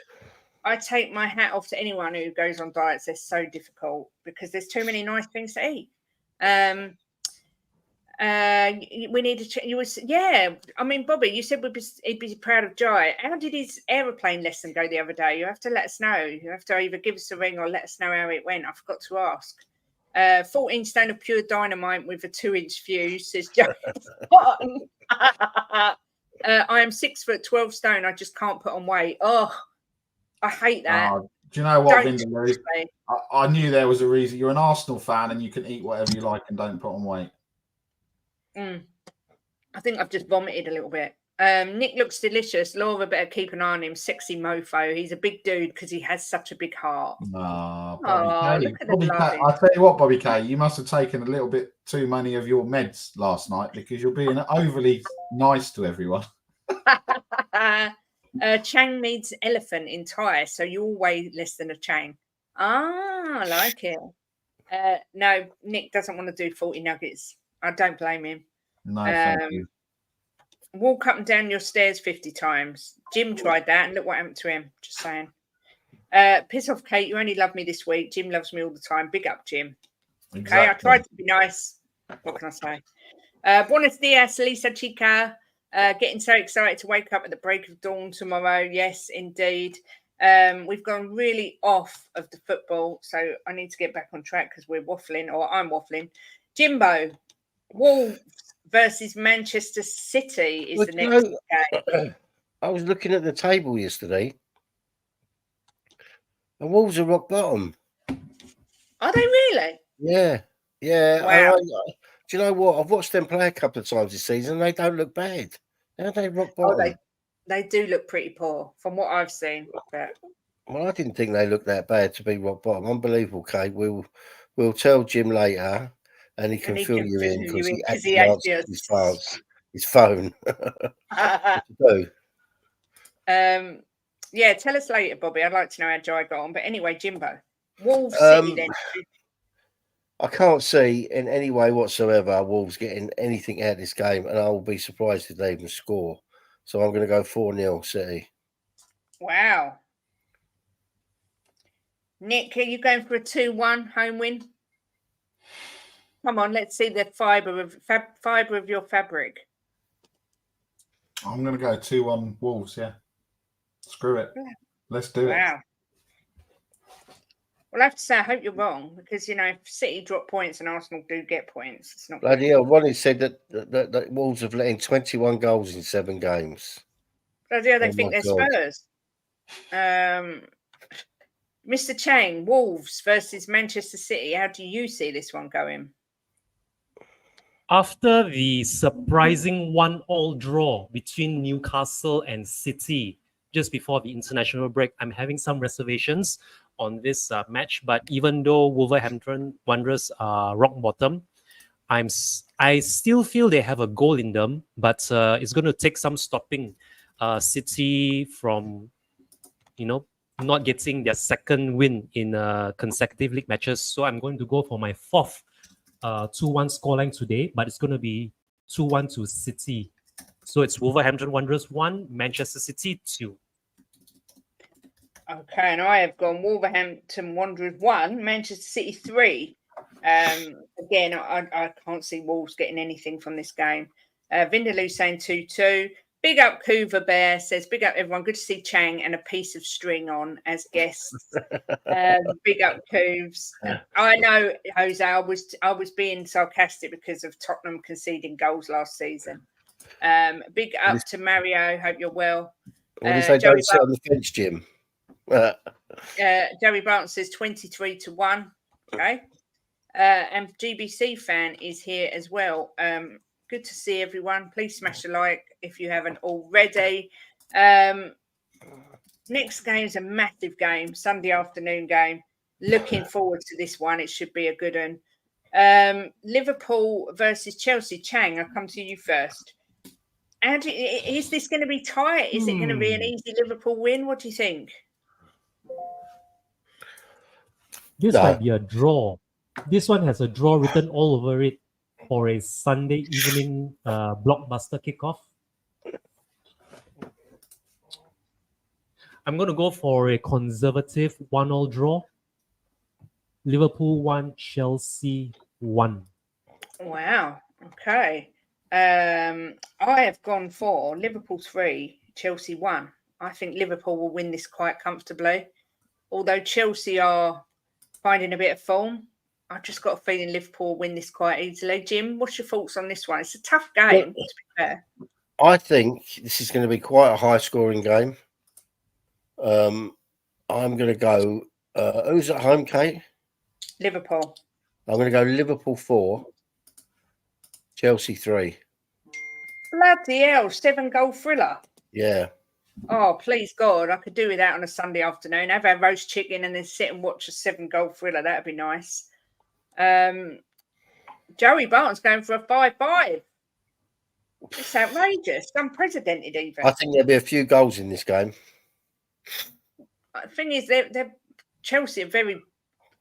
S3: I take my hat off to anyone who goes on diets. They're so difficult because there's too many nice things to eat. We need to check. I mean, Bobby, you said he'd be proud of Jai. How did his aeroplane lesson go the other day? You have to let us know. You have to either give us a ring or let us know how it went. I forgot to ask. 14 stone of pure dynamite with a 2-inch fuse, says Jai. I am 6 foot 12 stone. I just can't put on weight. Oh, I hate that.
S1: Do you know what, Vinda? I knew there was a reason. You're an Arsenal fan and you can eat whatever you like and don't put on weight.
S3: I think I've just vomited a little bit. Nick looks delicious. Laura better keep an eye on him. Sexy mofo. He's a big dude because he has such a big heart.
S1: Bobby K. I tell you what, Bobby K, you must have taken a little bit too many of your meds last night because you're being overly nice to everyone.
S3: Chang needs elephant in Thai, so you all weigh less than a Chang. I like it. No, Nick doesn't want to do 40 nuggets. I don't blame him.
S1: No, thank you.
S3: Walk up and down your stairs 50 times. Jim tried that and look what happened to him. Just saying. Piss off, Kate. You only love me this week. Jim loves me all the time. Big up, Jim.
S1: Exactly.
S3: Okay, I tried to be nice. What can I say? Buenos dias, Lisa Chica. Getting so excited to wake up at the break of dawn tomorrow. Yes, indeed. We've gone really off of the football, so I need to get back on track because we're waffling, or I'm waffling. Jimbo, Wolves versus Manchester City is the next game.
S4: I was looking at the table yesterday, and Wolves are rock bottom.
S3: Are they really?
S4: Yeah.
S3: Wow.
S4: Do you know what? I've watched them play a couple of times this season. And they don't look bad. How they rock bottom?
S3: They do look pretty poor from what I've seen. But...
S4: Well, I didn't think they looked that bad to be rock bottom. Unbelievable, Kate. We'll tell Jim later, and he can fill you in because he actually answered his phone.
S3: Yeah, tell us later, Bobby. I'd like to know how Jai got on. But anyway, Jimbo, Wolves City then.
S4: I can't see in any way whatsoever Wolves getting anything out of this game, and I will be surprised if they even score. So I'm going to go 4-0 City.
S3: Wow. Nick, are you going for a 2-1 home win? Come on, let's see the fibre of your fabric.
S1: I'm going to go 2-1 Wolves, yeah. Screw it. Let's do it.
S3: Wow. Well, I have to say, I hope you're wrong because, if City drop points and Arsenal do get points, it's not
S4: bloody hell. Ronnie said that Wolves have let in 21 goals in 7 games.
S3: Bloody hell, they think they're Spurs. Mr. Chang, Wolves versus Manchester City. How do you see this one going?
S5: After the surprising 1-1 draw between Newcastle and City just before the international break, I'm having some reservations on this match. But even though Wolverhampton Wanderers are rock bottom, I still feel they have a goal in them, but it's going to take some stopping City from, not getting their second win in consecutive league matches. So I'm going to go for my 4th 2-1 scoreline today, but it's going to be 2-1 to City. So it's Wolverhampton Wanderers 1, Manchester City 2.
S3: Okay, and I have gone Wolverhampton Wanderers 1, Manchester City 3. Again, I can't see Wolves getting anything from this game. Vindaloo saying 2-2. Big up Coover Bear says, big up everyone. Good to see Chang and a piece of string on as guests. Big up Cooves. I know, Jose, I was being sarcastic because of Tottenham conceding goals last season. Big up to Mario. Hope you're well.
S4: What do you say? Don't sit on the fence, Jim.
S3: Joey Barton says 23-1. Okay. And GBC fan is here as well. Good to see everyone. Please smash the like if you haven't already. Next game is a massive game, Sunday afternoon game. Looking forward to this one. It should be a good one. Liverpool versus Chelsea. Chang, I'll come to you first. Is this going to be tight? Is it going to be an easy Liverpool win? What do you think?
S5: This might be a draw. This one has a draw written all over it for a Sunday evening blockbuster kickoff. I'm going to go for a conservative 1-1 draw. Liverpool 1, Chelsea 1.
S3: Wow. Okay. I have gone for Liverpool 3, Chelsea 1. I think Liverpool will win this quite comfortably. Although Chelsea are finding a bit of form, I've just got a feeling Liverpool will win this quite easily. Jim, what's your thoughts on this one? It's a tough game, to be fair.
S4: I think this is going to be quite a high-scoring game. I'm going to go... who's at home, Kate?
S3: Liverpool.
S4: I'm going to go Liverpool 4, Chelsea 3.
S3: Bloody hell, 7-goal thriller.
S4: Yeah.
S3: Oh, please God, I could do with that on a Sunday afternoon. Have our roast chicken and then sit and watch a 7-goal thriller. That'd be nice. Joey Barton's going for a 5-5. It's outrageous. Unprecedented even.
S4: I think there'll be a few goals in this game.
S3: The thing is, they're Chelsea are very...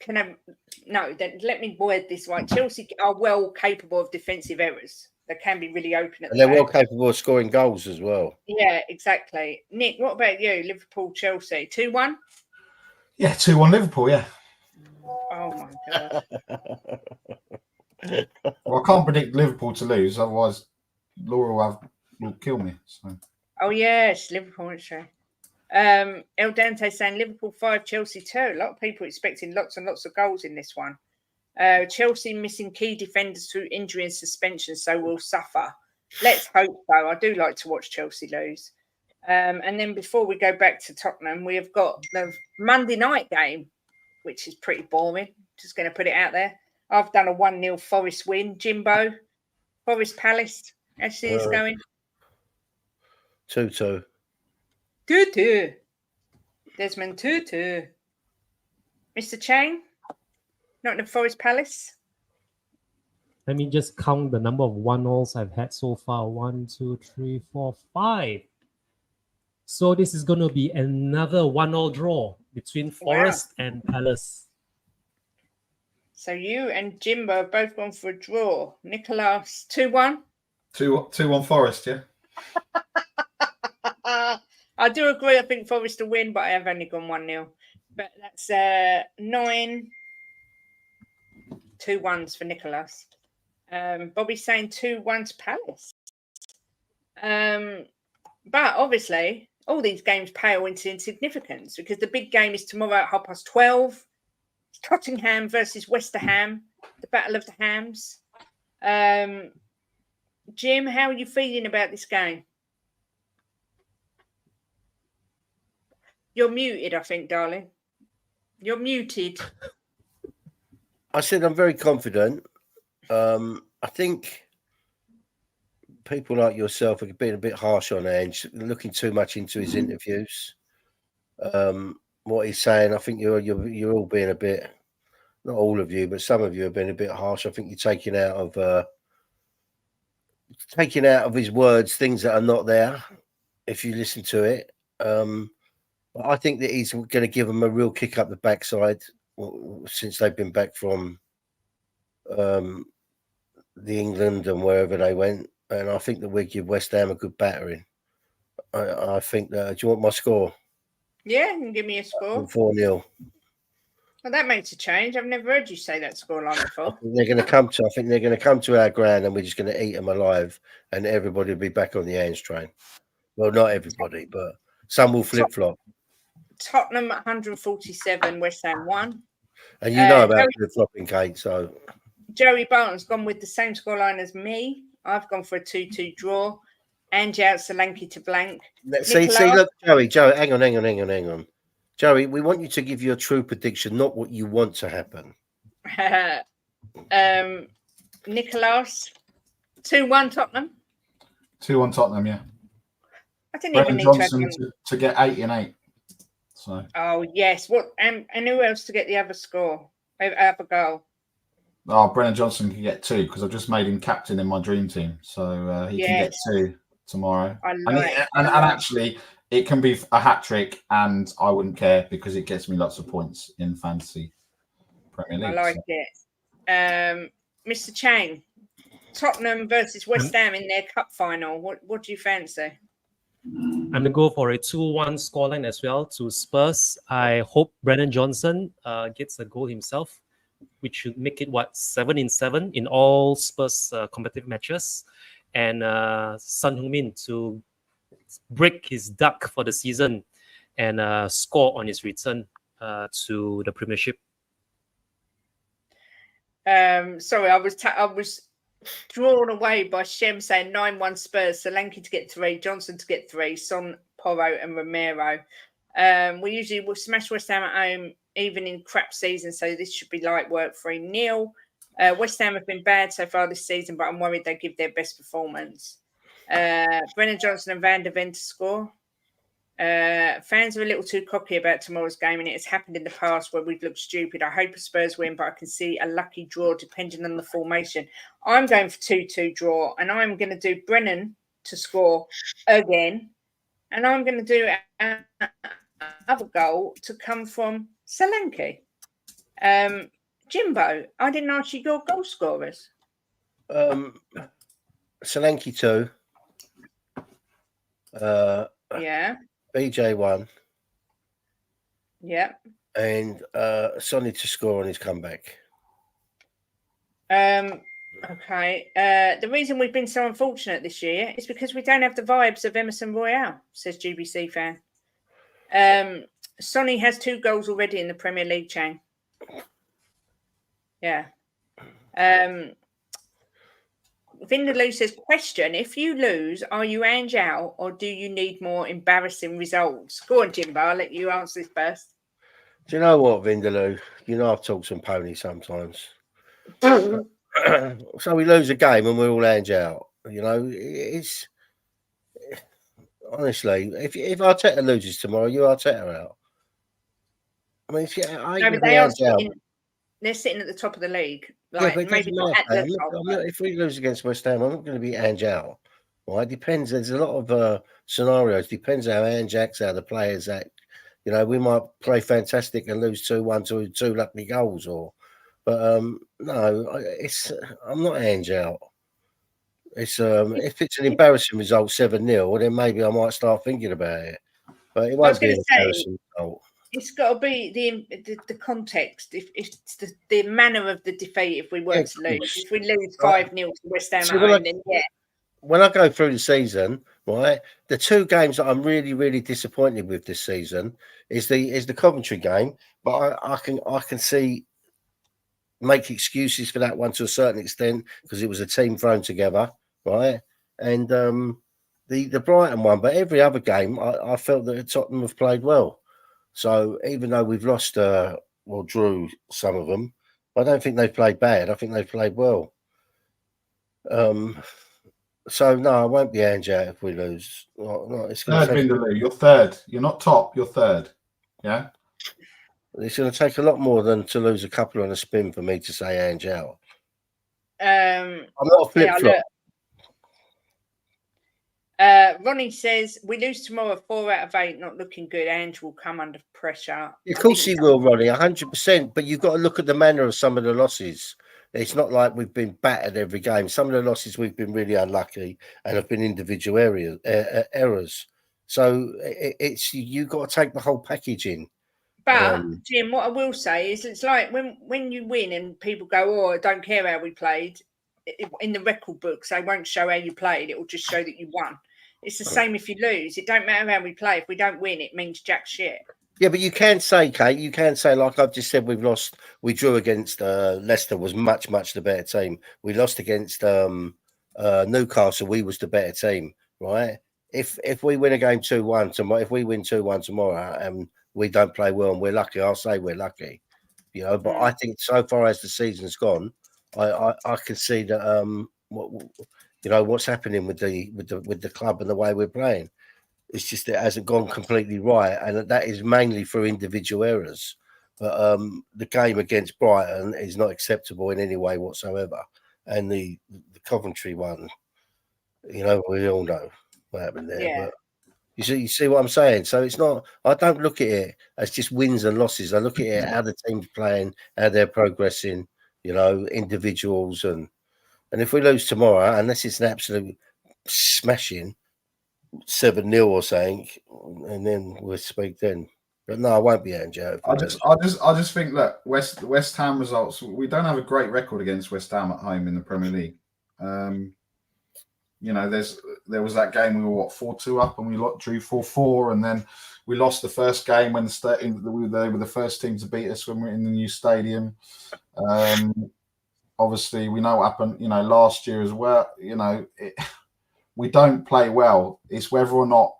S3: let me word this right. Chelsea are well capable of defensive errors. They can be really open at
S4: And
S3: the
S4: they're well
S3: back.
S4: capable of scoring goals as well.
S3: Yeah, exactly. Nick, what about you? Liverpool, Chelsea, 2-1.
S1: Yeah, 2-1 Liverpool. Yeah.
S3: Oh my god.
S1: Well, I can't predict Liverpool to lose, otherwise Laura will kill me. So.
S3: Oh yes, Liverpool, isn't she? El Dante saying Liverpool 5, Chelsea 2. A lot of people expecting lots and lots of goals in this one. Chelsea missing key defenders through injury and suspension, so we'll suffer. Let's hope so. I do like to watch Chelsea lose. And then before we go back to Tottenham, we have got the Monday night game, which is pretty boring. Just going to put it out there. I've done a 1-0 Forest win. Jimbo, Forest Palace. How do you see this going?
S4: 2-2.
S3: 2-2. Desmond 2-2. Mr. Chang, Nottingham Forest Palace.
S5: Let me just count the number of 1-0s I've had so far. 1, 2, 3, 4, 5. So this is going to be another 1-0 draw between Forest and Palace.
S3: So you and Jimbo have both gone for a draw. Nicholas, 2-1.
S1: 2-1 Forest, yeah.
S3: I do agree. I think Forest will win, but I have only gone 1-0. But that's 9 2-1s for Nicholas. Bobby's saying 2-1 to Palace. But obviously, all these games pale into insignificance because the big game is tomorrow at 12:30. It's Tottenham versus West Ham, the Battle of the Hams. Jim, how are you feeling about this game? You're muted, I think, darling. You're muted.
S4: I said I'm very confident. I think people like yourself are being a bit harsh on Ange, looking too much into his interviews. What he's saying, I think you're all being a bit, not all of you, but some of you have been a bit harsh. I think you're taking out of his words things that are not there. If you listen to it, I think that he's going to give them a real kick up the backside since they've been back from the England and wherever they went. And I think that we give West Ham a good battering. I think that. Do you want my score?
S3: Yeah, you can give me a score.
S4: 4-0.
S3: Well, that makes a change. I've never heard you say that scoreline before.
S4: I think they're going to come to our ground, and we're just going to eat them alive, and everybody will be back on the Ange train. Well, not everybody, but some will flip flop.
S3: Tottenham 147, West Ham 1.
S4: And you know about flip flopping, Kate. So
S3: Joey Barton's gone with the same scoreline as me. I've gone for a 2-2 draw. Ange out Solanke to blank.
S4: See, look, Joey, hang on. Joey, we want you to give your true prediction, not what you want to happen.
S3: Nicholas, 2-1 Tottenham.
S1: 2-1 Tottenham, yeah.
S3: I didn't even need
S1: Johnson to get 8 and 8. So.
S3: Oh yes. What and who else to get the other score? Other goal.
S1: Oh, Brennan Johnson can get 2 because I've just made him captain in my dream team, so he can get 2 tomorrow. And actually, it can be a hat trick, and I wouldn't care because it gets me lots of points in fantasy Premier League.
S3: I like it. Mr. Chang, Tottenham versus West Ham in their cup final. What do you fancy?
S5: I'm going to go for a 2-1 scoreline as well to Spurs. I hope Brennan Johnson gets a goal himself, which should make it 7-7 in all Spurs competitive matches, and Son Heung-min to break his duck for the season and score on his return to the Premiership.
S3: Sorry, I was drawn away by Shem saying 9-1 Spurs, Solanke to get 3, Johnson to get 3, Son, Porro and Romero. We usually will smash West Ham at home, even in crap season, so this should be light work. 3-0. West Ham have been bad so far this season, but I'm worried they give their best performance. Brennan Johnson and Van der Ven to score. Fans are a little too cocky about tomorrow's game, and it has happened in the past where we've looked stupid. I hope a Spurs win, but I can see a lucky draw depending on the formation. I'm going for 2-2 draw, and I'm going to do Brennan to score again, and I'm going to do another goal to come from Solanke. Jimbo, I didn't ask you your goal scorers.
S4: Solanke 2.
S3: Yeah.
S4: BJ 1.
S3: Yeah.
S4: And Sonny to score on his comeback.
S3: Okay. The reason we've been so unfortunate this year is because we don't have the vibes of Emerson Royale, says GBC fan. Sonny has 2 goals already in the Premier League, Chang. Yeah. Vindaloo says, question, if you lose, are you Ange out or do you need more embarrassing results? Go on, Jimbo, I'll let you answer this first.
S4: Do you know what, Vindaloo? You know I've talked some pony sometimes. So we lose a game and we're all Ange out. You know, it's... Honestly, if Arteta loses tomorrow, you Arteta out. I mean, I ain't
S3: No, but
S4: going to be
S3: they are
S4: Ange out.
S3: they're sitting at the top of the league.
S4: Yeah,
S3: Like,
S4: but it
S3: maybe
S4: doesn't
S3: not
S4: matter.
S3: at the top.
S4: If we lose against West Ham, I'm not going to be Ange out. Well, it depends. There's a lot of scenarios. Depends how Ange acts, how the players act. You know, we might play fantastic and lose 2-1 to 2 lucky goals, but no, I'm not Ange out. It's if it's an embarrassing result 7-0, then maybe I might start thinking about it. But it won't be an embarrassing result.
S3: It's got to be the context. If it's the manner of the defeat, if we were to lose, if we lose 5-0 to West Ham at home, then yeah.
S4: When I go through the season, right, the 2 games that I'm really, really disappointed with this season is the Coventry game, but I can make excuses for that one to a certain extent because it was a team thrown together, right, and the Brighton one. But every other game, I felt that Tottenham have played well. So even though we've lost, drew some of them, I don't think they've played bad. I think they've played well. So no, I won't be Ange out if we lose. It's
S1: third, Vindaloo. You're third. You're not top. You're third. Yeah.
S4: It's going to take a lot more than to lose a couple on a spin for me to say Ange out. I'm not a flip flop.
S3: Ronnie says we lose tomorrow 4 out of 8, not looking good. Ange will come under pressure.
S4: Of course he will, Ronnie, 100%. But you've got to look at the manner of some of the losses. It's not like we've been battered every game. Some of the losses we've been really unlucky and have been individual errors. So it's you've got to take the whole package in.
S3: But Jim, what I will say is, it's like when you win and people go, "Oh, I don't care how we played." In the record books, they won't show how you played. It will just show that you won. It's the same if you lose. It don't matter how we play. If we don't win, it means jack shit.
S4: Yeah, but you can say, Kate, like I've just said, we've lost. We drew against Leicester, was much the better team. We lost against Newcastle. We was the better team, right? If we win a game 2-1 tomorrow, if we win 2-1 tomorrow, and we don't play well and we're lucky, I'll say we're lucky, you know. But I think so far as the season's gone, I can see that what's happening with the club and the way we're playing. It's just it hasn't gone completely right, and that is mainly through individual errors. But the game against Brighton is not acceptable in any way whatsoever, and the Coventry one, you know, we all know what happened there.
S3: Yeah.
S4: But you see what I'm saying? So it's not. I don't look at it as just wins and losses. I look at it how the team's playing, how they're progressing. You know, individuals, and if we lose tomorrow, unless it's an absolute smashing 7-0 or something, and then we'll speak then. But no, I won't be Ange out.
S1: I just think that West Ham results. We don't have a great record against West Ham at home in the Premier League. You know, there was that game we were 4-2 up and we drew 4-4, and then we lost the first game when they were the first team to beat us when we were in the new stadium. Obviously, we know what happened. You know, last year as well. You know, we don't play well. It's whether or not,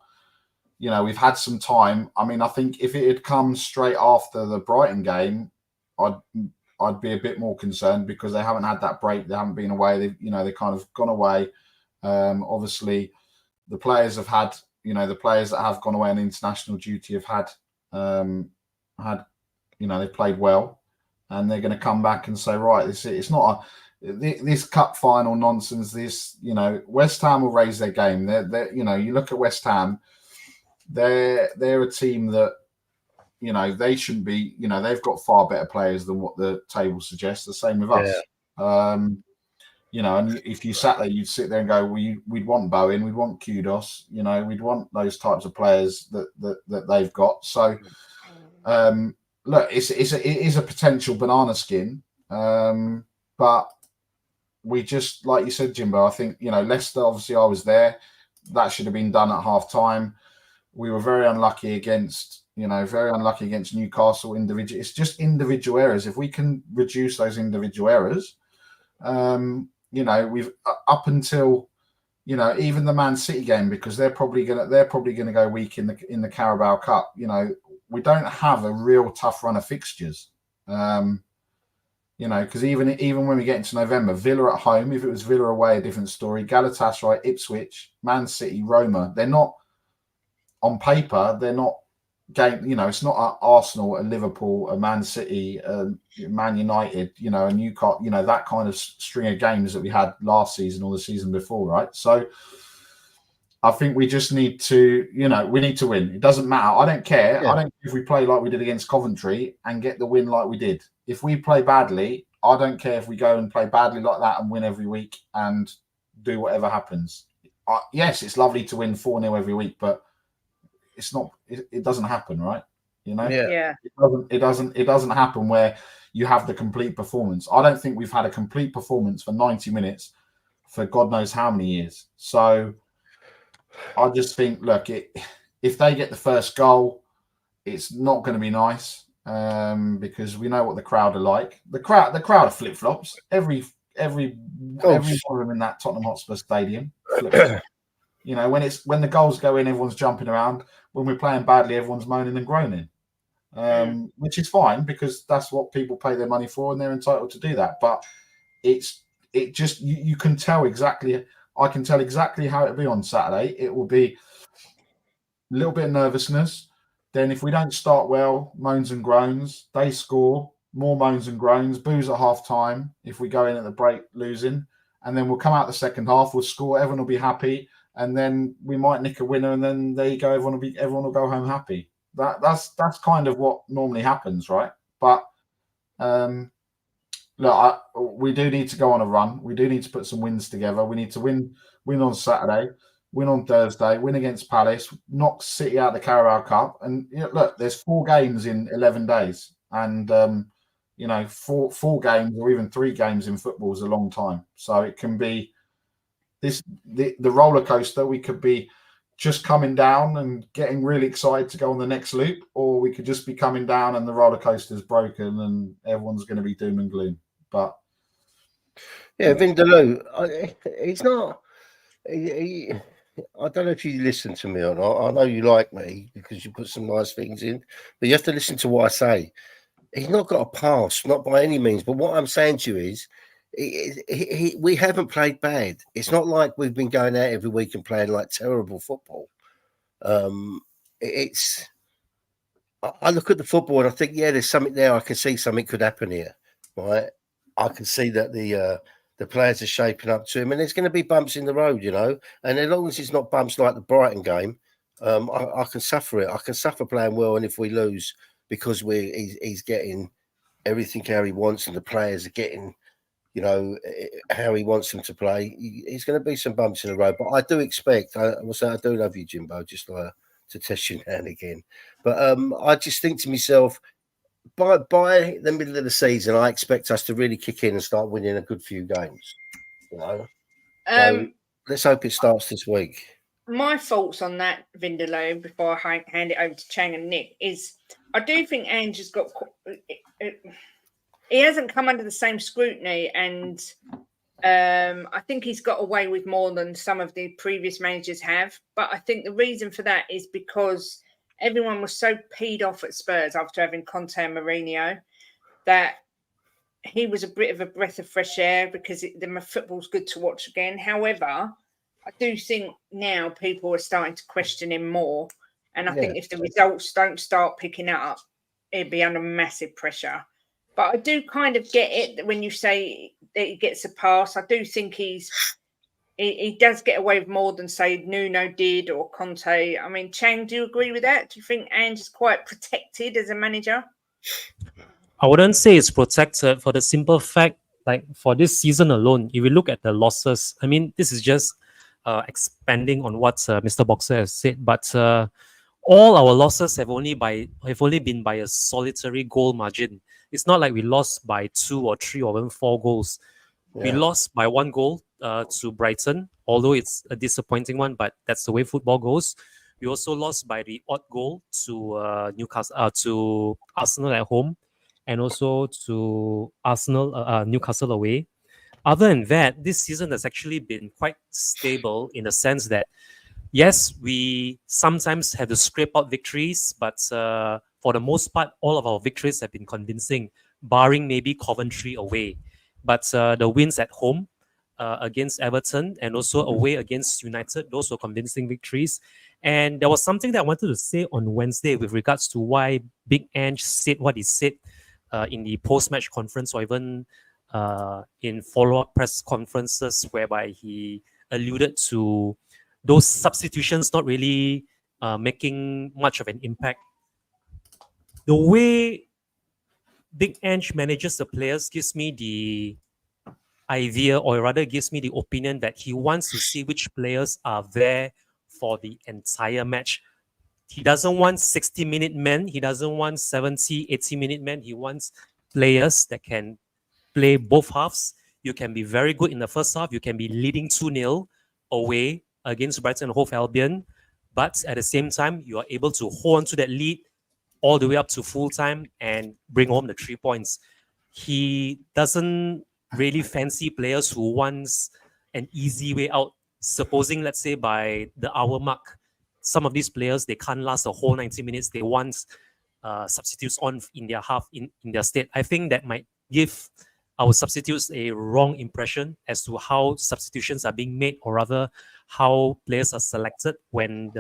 S1: you know, we've had some time. I mean, I think if it had come straight after the Brighton game, I'd be a bit more concerned because they haven't had that break. They haven't been away. They've kind of gone away. Obviously, the players have had, you know, the players that have gone away on international duty have had, you know, they've played well, and they're going to come back and say, right, it's not this cup final nonsense. This, you know, West Ham will raise their game. They're you know, you look at West Ham, they're a team that, you know, they shouldn't be. You know, they've got far better players than what the table suggests. The same with us. you know, and if you sat there, you'd sit there and go, well, we'd want Bowen, we'd want Kudos, you know, we'd want those types of players that they've got. So, look, it is a potential banana skin, but we just, like you said, Jimbo, I think, you know, Leicester, obviously I was there. That should have been done at half time. We were very unlucky against Newcastle individual. It's just individual errors. If we can reduce those individual errors, you know, we've up until, you know, even the Man City game, because they're probably gonna go weak in the Carabao Cup. You know, we don't have a real tough run of fixtures. You know, because even when we get into November, Villa at home, if it was Villa away, a different story. Galatasaray, Ipswich, Man City, Roma, they're not, on paper, they're not game. You know, it's not a Arsenal, a Liverpool, a Man City, Man United, you know, a Newcastle, you know, that kind of string of games that we had last season or the season before, right? So I think we just need to, you know, we need to win. It doesn't matter. I don't care.
S4: Yeah.
S1: I don't care if we play like we did against Coventry and get the win like we did. If we play badly, I don't care if we go and play badly like that and win every week and do whatever happens. Yes, it's lovely to win 4-0 every week, but it's not. It doesn't happen, right? You know.
S3: Yeah.
S1: It doesn't happen where you have the complete performance. I don't think we've had a complete performance for 90 minutes for God knows how many years. So I just think, look, if they get the first goal, it's not going to be nice. Because we know what the crowd are like. The crowd are flip flops. Every one of them in that Tottenham Hotspur Stadium. You know, when the goals go in, everyone's jumping around. When we're playing badly, everyone's moaning and groaning, which is fine because that's what people pay their money for, and they're entitled to do that. But you can tell exactly. I can tell exactly how it'll be on Saturday. It will be a little bit of nervousness. Then if we don't start well, moans and groans. They score, more moans and groans. Boos at half time if we go in at the break losing. And then we'll come out the second half, we'll score, everyone will be happy. And then we might nick a winner, and then there you go, everyone will go home happy. That's kind of what normally happens, right? But look, we do need to go on a run. We do need to put some wins together. We need to win on Saturday. Win on Thursday, win against Palace, knock City out of the Carabao Cup. And you know, look, there's 4 games in 11 days. And, you know, four games or even 3 games in football is a long time. So it can be the roller coaster. We could be just coming down and getting really excited to go on the next loop, or we could just be coming down and the roller coaster's broken and everyone's going to be doom and gloom. But
S4: yeah, Vindaloo, he's not. I don't know if you listen to me or not. I know you like me because you put some nice things in, but you have to listen to what I say. He's not got a pass, not by any means. But what I'm saying to you is, we haven't played bad. It's not like we've been going out every week and playing like terrible football. I look at the football and I think, yeah, there's something there. I can see something could happen here, right? I can see that the players are shaping up to him, and there's going to be bumps in the road, you know. And as long as it's not bumps like the Brighton game, I can suffer it. I can suffer playing well, and if we lose because he's getting everything how he wants, and the players are getting, you know, how he wants them to play, there's going to be some bumps in the road. But I do expect. I do love you, Jimbo, just like to test you now and again. But I just think to myself, by the middle of the season, I expect us to really kick in and start winning a good few games. You know, so let's hope it starts this week.
S3: My thoughts on that, Vindaloo, before I hand it over to Chang and Nick, is I do think Ange has got. He hasn't come under the same scrutiny, and I think he's got away with more than some of the previous managers have. But I think the reason for that is because everyone was so peed off at Spurs after having Conte and Mourinho that he was a bit of a breath of fresh air because the football's good to watch again. However, I do think now people are starting to question him more. And I think if the results don't start picking up, he'd be under massive pressure. But I do kind of get it that when you say that he gets a pass, I do think he does get away with more than, say, Nuno did or Conte. I mean, Chang, do you agree with that? Do you think Ange is quite protected as a manager?
S5: I wouldn't say it's protected for the simple fact Like for this season alone, if we look at the losses, I mean, this is just expanding on what Mr. Boxer has said, but all our losses have only been by a solitary goal margin. It's not like we lost by 2 or 3 or even 4 goals. We lost by 1 goal to Brighton, although it's a disappointing one, but that's the way football goes. We also lost by the odd goal to to Arsenal at home, and also to Newcastle away. Other than that, this season has actually been quite stable in the sense that, yes, we sometimes have to scrape out victories, but for the most part, all of our victories have been convincing, barring maybe Coventry away. But the wins at home against Everton and also away against United, those were convincing victories. And there was something that I wanted to say on Wednesday with regards to why Big Ange said what he said in the post-match conference, or even in follow-up press conferences, whereby he alluded to those substitutions not really making much of an impact. The way Big Ange manages the players gives me the idea, or rather gives me the opinion, that he wants to see which players are there for the entire match. He doesn't want 60-minute men. He doesn't want 70, 80-minute men. He wants players that can play both halves. You can be very good in the first half. You can be leading 2-0 away against Brighton and Hove Albion. But at the same time, you are able to hold on to that lead all the way up to full time and bring home the 3 points. He doesn't really fancy players who wants an easy way out. Supposing, let's say, by the hour mark, some of these players, they can't last the whole 90 minutes. They want substitutes on in their half, in their state. I think that might give our substitutes a wrong impression as to how substitutions are being made, or rather how players are selected when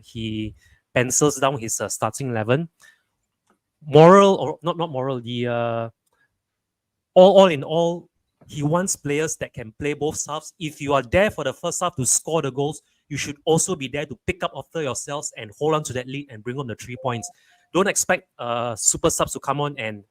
S5: he pencils down his starting 11. Moral, or not moral, the all in all, he wants players that can play both halves. If you are there for the first half to score the goals, you should also be there to pick up after yourselves and hold on to that lead and bring home the 3 points. Don't expect super subs to come on and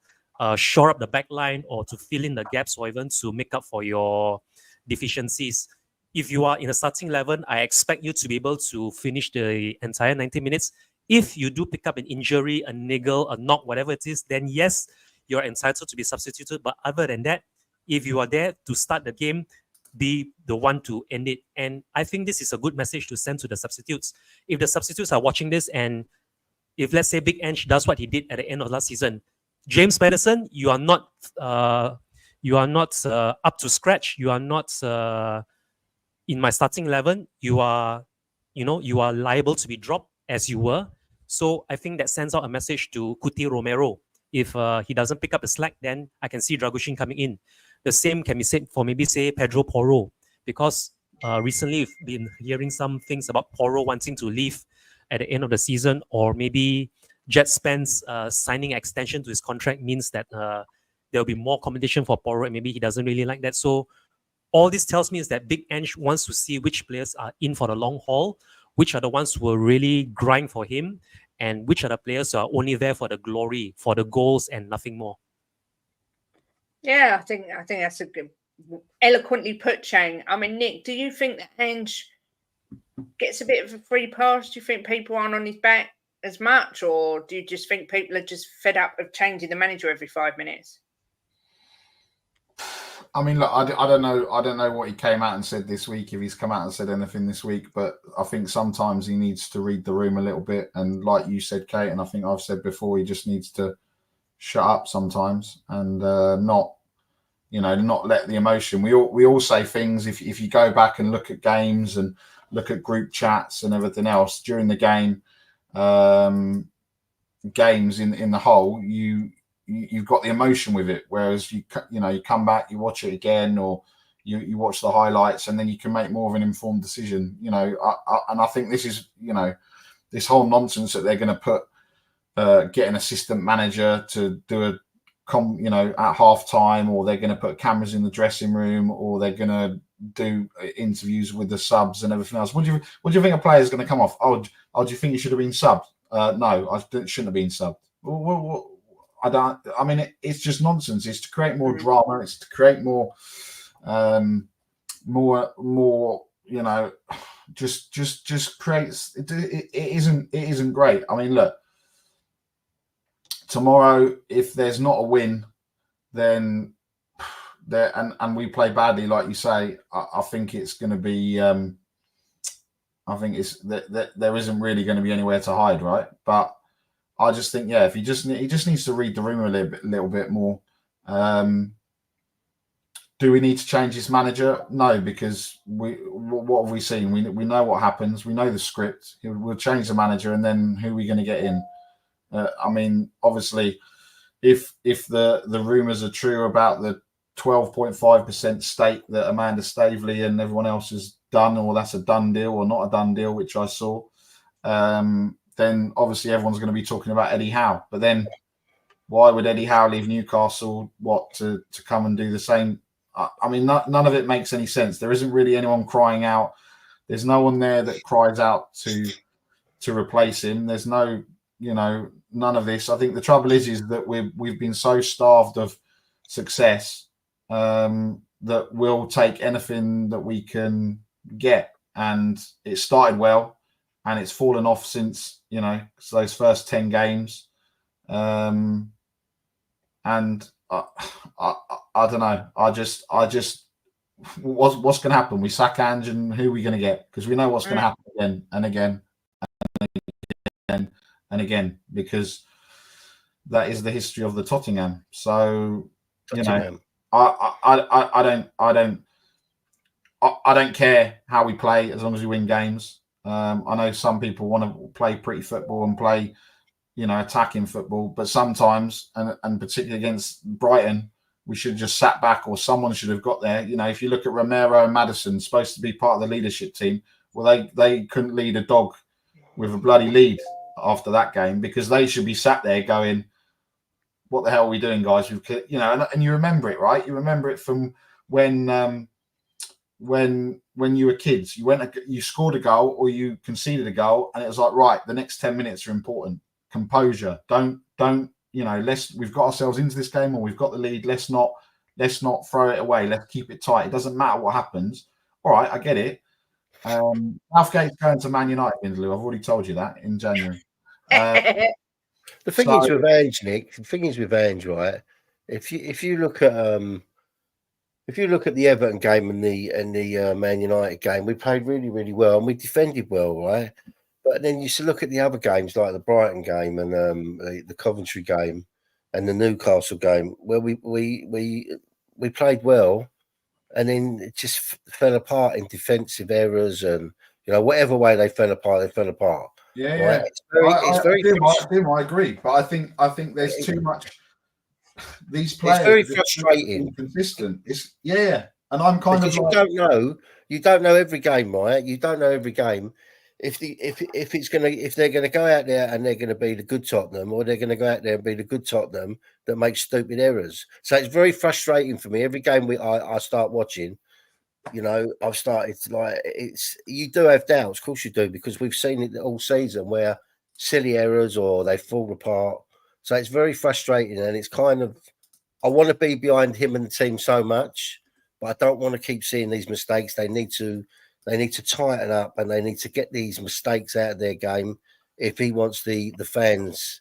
S5: shore up the back line, or to fill in the gaps, or even to make up for your deficiencies. If you are in a starting 11, I expect you to be able to finish the entire 90 minutes. If you do pick up an injury, a niggle, a knock, whatever it is, then yes, you're entitled to be substituted. But other than that, if you are there to start the game, be the one to end it. And I think this is a good message to send to the substitutes. If the substitutes are watching this, and if, let's say, Big Ange does what he did at the end of last season, James Maddison, you are not up to scratch. You are not in my starting 11. You are liable to be dropped, as you were. So I think that sends out a message to Cuti Romero. If he doesn't pick up the slack, then I can see Dragushin coming in. The same can be said for maybe, say, Pedro Porro, because recently we've been hearing some things about Porro wanting to leave at the end of the season, or maybe Jet Spence signing extension to his contract means that there'll be more competition for Porro, and maybe he doesn't really like that. So all this tells me is that Big Ange wants to see which players are in for the long haul, which are the ones who will really grind for him, and which are the players who are only there for the glory, for the goals, and nothing more.
S3: Yeah, I think that's a good, eloquently put, Chang. I mean, Nick, do you think that Ange gets a bit of a free pass? Do you think people aren't on his back as much, or do you just think people are just fed up of changing the manager every 5 minutes?
S1: I mean, look, I don't know what he came out and said this week, if he's come out and said anything this week, but I think sometimes he needs to read the room a little bit. And like you said, Kate, and I think I've said before, he just needs to shut up sometimes and not let the emotion. We all say things. If you go back and look at games and look at group chats and everything else during the game, games in the whole, you've got the emotion with it. Whereas you come back, you watch it again, or you watch the highlights, and then you can make more of an informed decision. And I think this is this whole nonsense that they're going to put get an assistant manager to do at half time, or they're going to put cameras in the dressing room, or they're going to do interviews with the subs and everything else. What do you think a player is going to come off? Oh, do you think he should have been subbed? No, I shouldn't have been subbed. I don't. I mean, it's just nonsense. It's to create more drama. It's to create more, more. You know, just creates. It isn't great. I mean, look. Tomorrow, if there's not a win, then there and we play badly, like you say. I think it's going to be. I think it's that there isn't really going to be anywhere to hide, right? But I just think, if he just needs to read the room a little bit more. Do we need to change his manager? No, because what have we seen? We know what happens. We know the script. We'll change the manager, and then who are we going to get in? I mean, obviously, if the rumours are true about the 12.5% stake that Amanda Staveley and everyone else has done, or that's a done deal or not a done deal, which I saw, then obviously everyone's going to be talking about Eddie Howe. But then why would Eddie Howe leave Newcastle to come and do the same? I mean, none of it makes any sense. There isn't really anyone crying out. There's no one there that cries out to replace him. There's no, none of this. I think the trouble is that we've been so starved of success that we'll take anything that we can get. And it started well, and it's fallen off since those first 10 games. And I don't know. I just what's going to happen? We sack Ange, and who are we going to get? Because we know what's going to happen again and again and again and again, because that is the history of the Tottenham. So I don't care how we play as long as we win games. I know some people want to play pretty football and play, attacking football, but sometimes, and particularly against Brighton, we should have just sat back, or someone should have got there. If you look at Romero and Maddison, supposed to be part of the leadership team, well, they couldn't lead a dog with a bloody lead after that game, because they should be sat there going, what the hell are we doing, guys? And you remember it, right? You remember it from when you were kids. You scored a goal or you conceded a goal, and it was like, right, the next 10 minutes are important. Composure. Don't we've got ourselves into this game, or we've got the lead. Let's not throw it away. Let's keep it tight. It doesn't matter what happens. All right, I get it. Southgate's going to Man United, Lou. I've already told you that in January.
S4: The thing is with Ange, Nick. The thing is with Ange, right? If you look at the Everton game and the Man United game, we played really, really well, and we defended well, right? But then you look at the other games, like the Brighton game and the Coventry game and the Newcastle game, where we played well, and then it just fell apart in defensive errors, and whatever way they fell apart.
S1: Yeah,
S4: right?
S1: It's very. I agree, but I think there's too much. These players,
S4: it's very frustrating.
S1: Inconsistent. And I'm kind
S4: because
S1: of like,
S4: you don't know every game, right? You don't know every game. If they're gonna go out there and they're gonna be the good Tottenham, or they're gonna go out there and be the good Tottenham that makes stupid errors. So it's very frustrating for me. Every game I start watching, I've started to you do have doubts, of course you do, because we've seen it all season where silly errors or they fall apart. So it's very frustrating, and it's kind of, I want to be behind him and the team so much, but I don't want to keep seeing these mistakes. They need to tighten up, and they need to get these mistakes out of their game if he wants the fans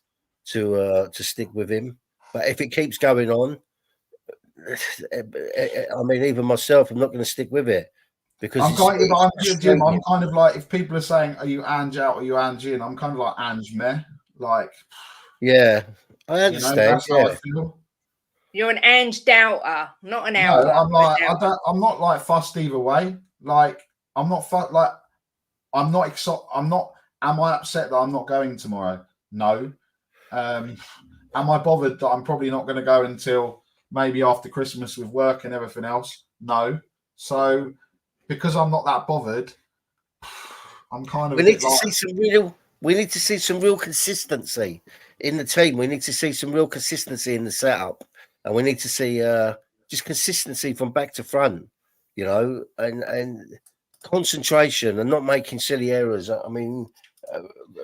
S4: to stick with him. But if it keeps going on, I mean, even myself, I'm not going to stick with it, because
S1: I'm kind of like, if people are saying, "Are you Ange out or are you Ange in?" I'm kind of like Ange meh. Like,
S4: yeah, I understand.
S1: That's how I feel.
S3: You're an Ange doubter, not an outer.
S1: No, I'm not like fussed either way. Like, I'm not I'm not excited. Am I upset that I'm not going tomorrow? No. Am I bothered that I'm probably not going to go until maybe after Christmas with work and everything else? No. So, because I'm not that bothered, I'm kind of.
S4: We need to see some real consistency in the team. We need to see some real consistency in the setup, and we need to see just consistency from back to front. And concentration and not making silly errors. I mean,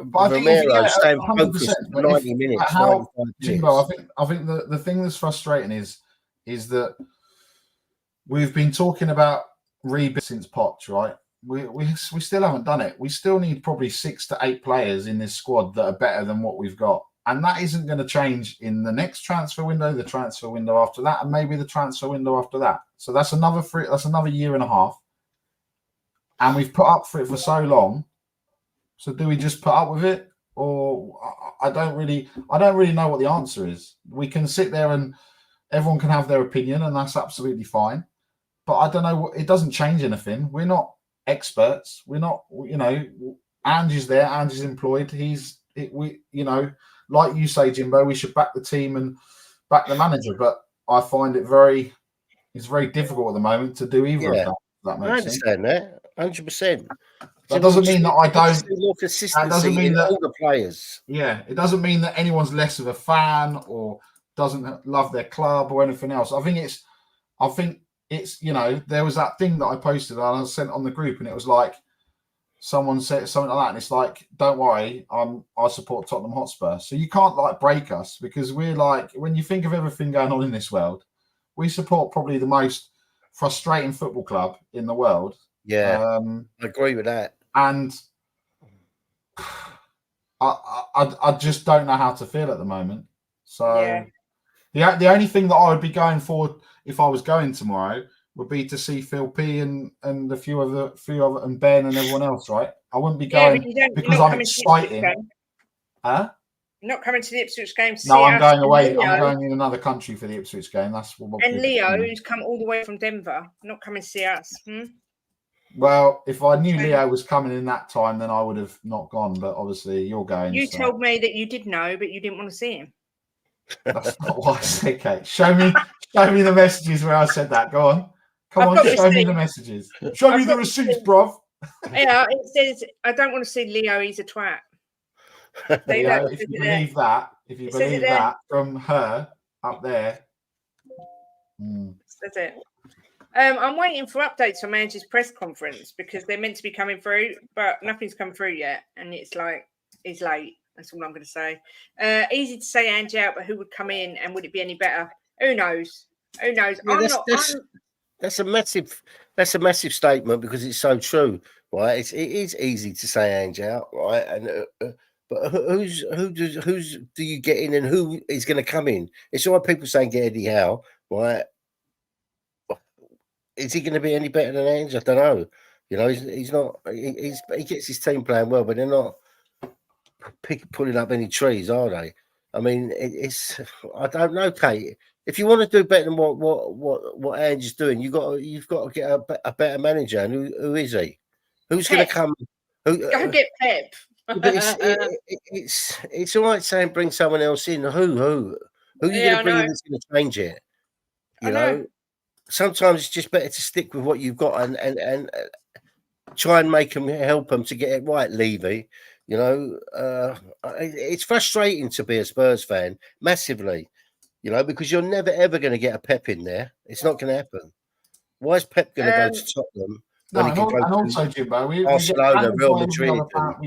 S1: But I think if you
S4: Romero
S1: get
S4: staying
S1: 100%,
S4: focused for 90 minutes,
S1: how
S4: 95
S1: Jimbo,
S4: minutes.
S1: I think the thing that's frustrating is that we've been talking about rebuild since Poch, right? We still haven't done it. We still need probably 6 to 8 players in this squad that are better than what we've got, and that isn't going to change in the next transfer window, the transfer window after that, and maybe the transfer window after that. So that's another year and a half, and we've put up for it for so long. So do we just put up with it, or I don't really know what the answer is. We can sit there and everyone can have their opinion, and that's absolutely fine. But I don't know. It doesn't change anything. We're not experts. We're not. Ange is there. Ange is employed. Like you say, Jimbo, we should back the team and back the manager. But I find it's very difficult at the moment to do either of that. That makes
S4: I understand that 100%.
S1: That doesn't mean that I don't.
S4: More consistency
S1: That doesn't mean that
S4: all the players.
S1: Yeah, it doesn't mean that anyone's less of a fan or doesn't love their club or anything else. I think it's there was that thing that I posted and I sent on the group, and it was like someone said something like that, and it's like, don't worry, I support Tottenham Hotspur, so you can't like break us, because we're like, when you think of everything going on in this world, we support probably the most frustrating football club in the world.
S4: Yeah, I agree with that.
S1: And I just don't know how to feel at the moment. So the only thing that I would be going for if I was going tomorrow would be to see Phil P and a few other and Ben and everyone else, right? I wouldn't be going because I'm excited. Huh?
S3: You're not coming to the Ipswich game.
S1: No, I'm going away. I'm going in another country for the Ipswich game. That's what.
S3: And Leo, who's come all the way from Denver, not coming to see us.
S1: Well, if I knew Leo was coming in that time, then I would have not gone. But obviously, you're going.
S3: You told me that you did know, but you didn't want to see him.
S1: That's not what I said, Kate. Show me the messages where I said that. Go on. Come on, show me the messages. Show me the receipts, bruv.
S3: Yeah, it says, I don't want to see Leo. He's a twat.
S1: Leo, if you believe that from her up there.
S3: That's it. I'm waiting for updates from Ange's press conference, because they're meant to be coming through, but nothing's come through yet. And it's like, it's late. That's all I'm going to say. Easy to say Ange out, but who would come in, and would it be any better? Who knows? Who knows?
S4: Yeah, that's a massive statement, because it's so true, right? It is easy to say Ange out, right? And but who do you get in, and who is going to come in? It's all right, people saying get Eddie Howe, right? Is he going to be any better than Ange? I don't know. He's not. He gets his team playing well, but they're not pulling up any trees, are they? I mean, it's. I don't know, Kate. If you want to do better than what Ange is doing, you've got to get a better manager. And who is he? Who's going to come?
S3: Go get Pep.
S4: But it's all right saying bring someone else in. Who are you going to bring in that's going to change it? You know. Sometimes it's just better to stick with what you've got and try and make them, help them to get it right, Levy. It's frustrating to be a Spurs fan, massively, because you're never, ever going to get a Pep in there. It's not going to happen. Why is Pep going to go to Tottenham?
S1: And also, Jimbo, we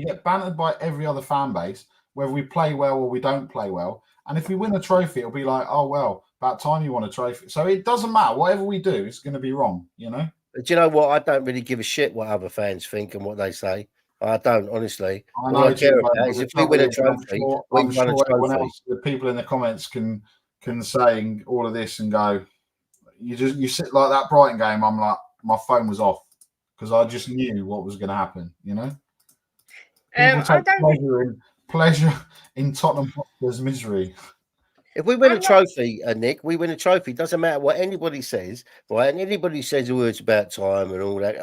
S1: get bantered by every other fan base, whether we play well or we don't play well. And if we win a trophy, it'll be like, oh, well, about time you won a trophy. So it doesn't matter. Whatever we do, it's going to be wrong,
S4: Do you know what? I don't really give a shit what other fans think and what they say. I don't, honestly. All I care about is if we win a trophy,
S1: I'm sure everyone else, the people in the comments can say all of this and go, you sit like that Brighton game, I'm like, my phone was off because I just knew what was going to happen, People take pleasure in Tottenham Hotspur's misery.
S4: If we win a trophy, Nick, we win a trophy. Doesn't matter what anybody says, right? And anybody says words about time and all that.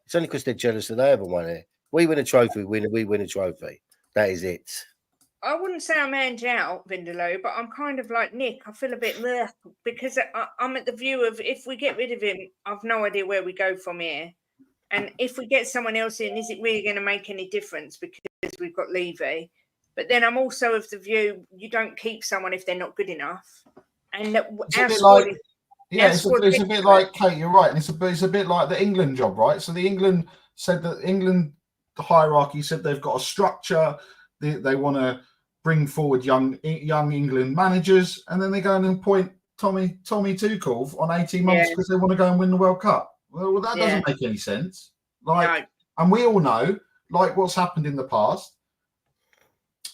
S4: It's only because they're jealous that they haven't won it. We win a trophy, we win a trophy. That is it.
S3: I wouldn't say I'm Ange out, Vindaloo, but I'm kind of like Nick. I feel a bit because I'm at the view of, if we get rid of him, I've no idea where we go from here. And if we get someone else in, is it really going to make any difference because we've got Levy? But then I'm also of the view you don't keep someone if they're not good enough. And
S1: it's a bit like Kate. You're right, and it's a bit like the England job, right? So the England said that England hierarchy. Said they've got a structure. They want to bring forward young England managers, and then they go and appoint Tommy Tuchel on 18 months because they want to go and win the World Cup. Well, that doesn't make any sense. Like, and we all know, like what's happened in the past.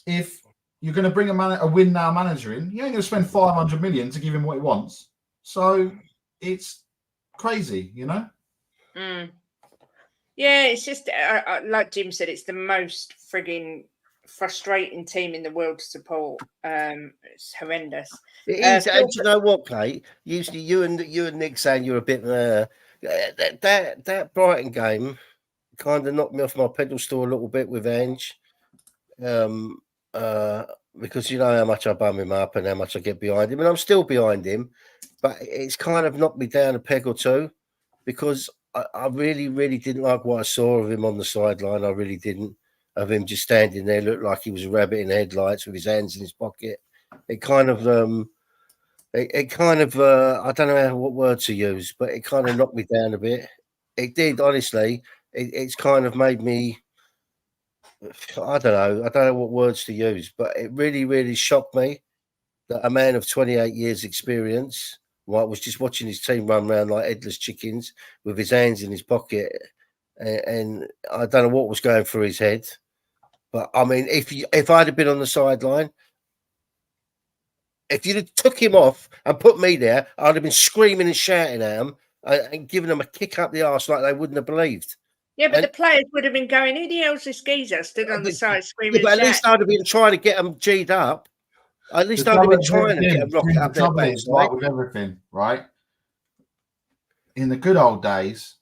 S1: If you're going to bring a win now manager in, you ain't going to spend 500 million to give him what he wants. So it's crazy, you know.
S3: Yeah, it's just like Jim said, it's the most frigging frustrating team in the world to support. It's horrendous.
S4: It is. And you know what, Kate? Usually, you and Nick saying you're a bit that Brighton game kind of knocked me off my pedestal a little bit with Ange, because you know how much I bum him up and how much I get behind him, and I'm still behind him, but it's kind of knocked me down a peg or two because I really, really didn't like what I saw of him on the sideline. I really didn't. Of him just standing there, looked like he was a rabbit in headlights with his hands in his pocket. It kind of, I don't know what word to use, but it kind of knocked me down a bit. It did, honestly. It's kind of made me, I don't know what words to use, but it really, really shocked me that a man of 28 years experience, was just watching his team run around like headless chickens with his hands in his pocket. And I don't know what was going through his head. But, I mean, if I'd have been on the sideline, if you'd have took him off and put me there, I'd have been screaming and shouting at him and giving them a kick up the arse like they wouldn't have believed.
S3: Yeah, but the players would have been going, who the hell's this geezer stood on the side screaming?
S4: Yeah, but at least I'd have been trying to get them G'd up. At least I'd have been trying to get a rocket up their backside.
S1: Right, with everything, right? In the good old days,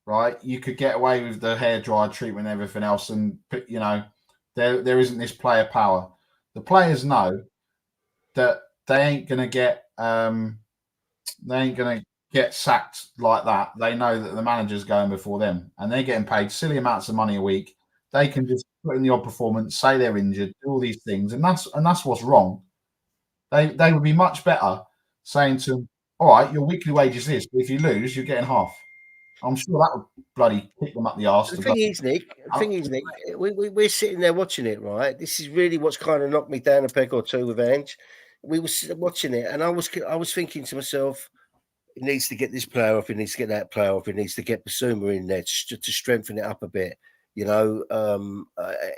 S1: right, you could get away with the hairdryer treatment and everything else, and you know, there isn't this player power. The players know that they ain't gonna get sacked like that. They know that the manager's going before them, and they're getting paid silly amounts of money a week. They can just put in the odd performance, say they're injured, do all these things, and that's what's wrong. They would be much better saying to them, all right, your weekly wage is this, but if you lose, you're getting half. I'm sure that would bloody kick them up the arse.
S4: The thing is, Nick, we're sitting there watching it, right? This is really what's kind of knocked me down a peg or two with Ange. We were watching it, and I was thinking to myself, he needs to get this player off, he needs to get that player off, he needs to get Basuma in there to strengthen it up a bit. You know,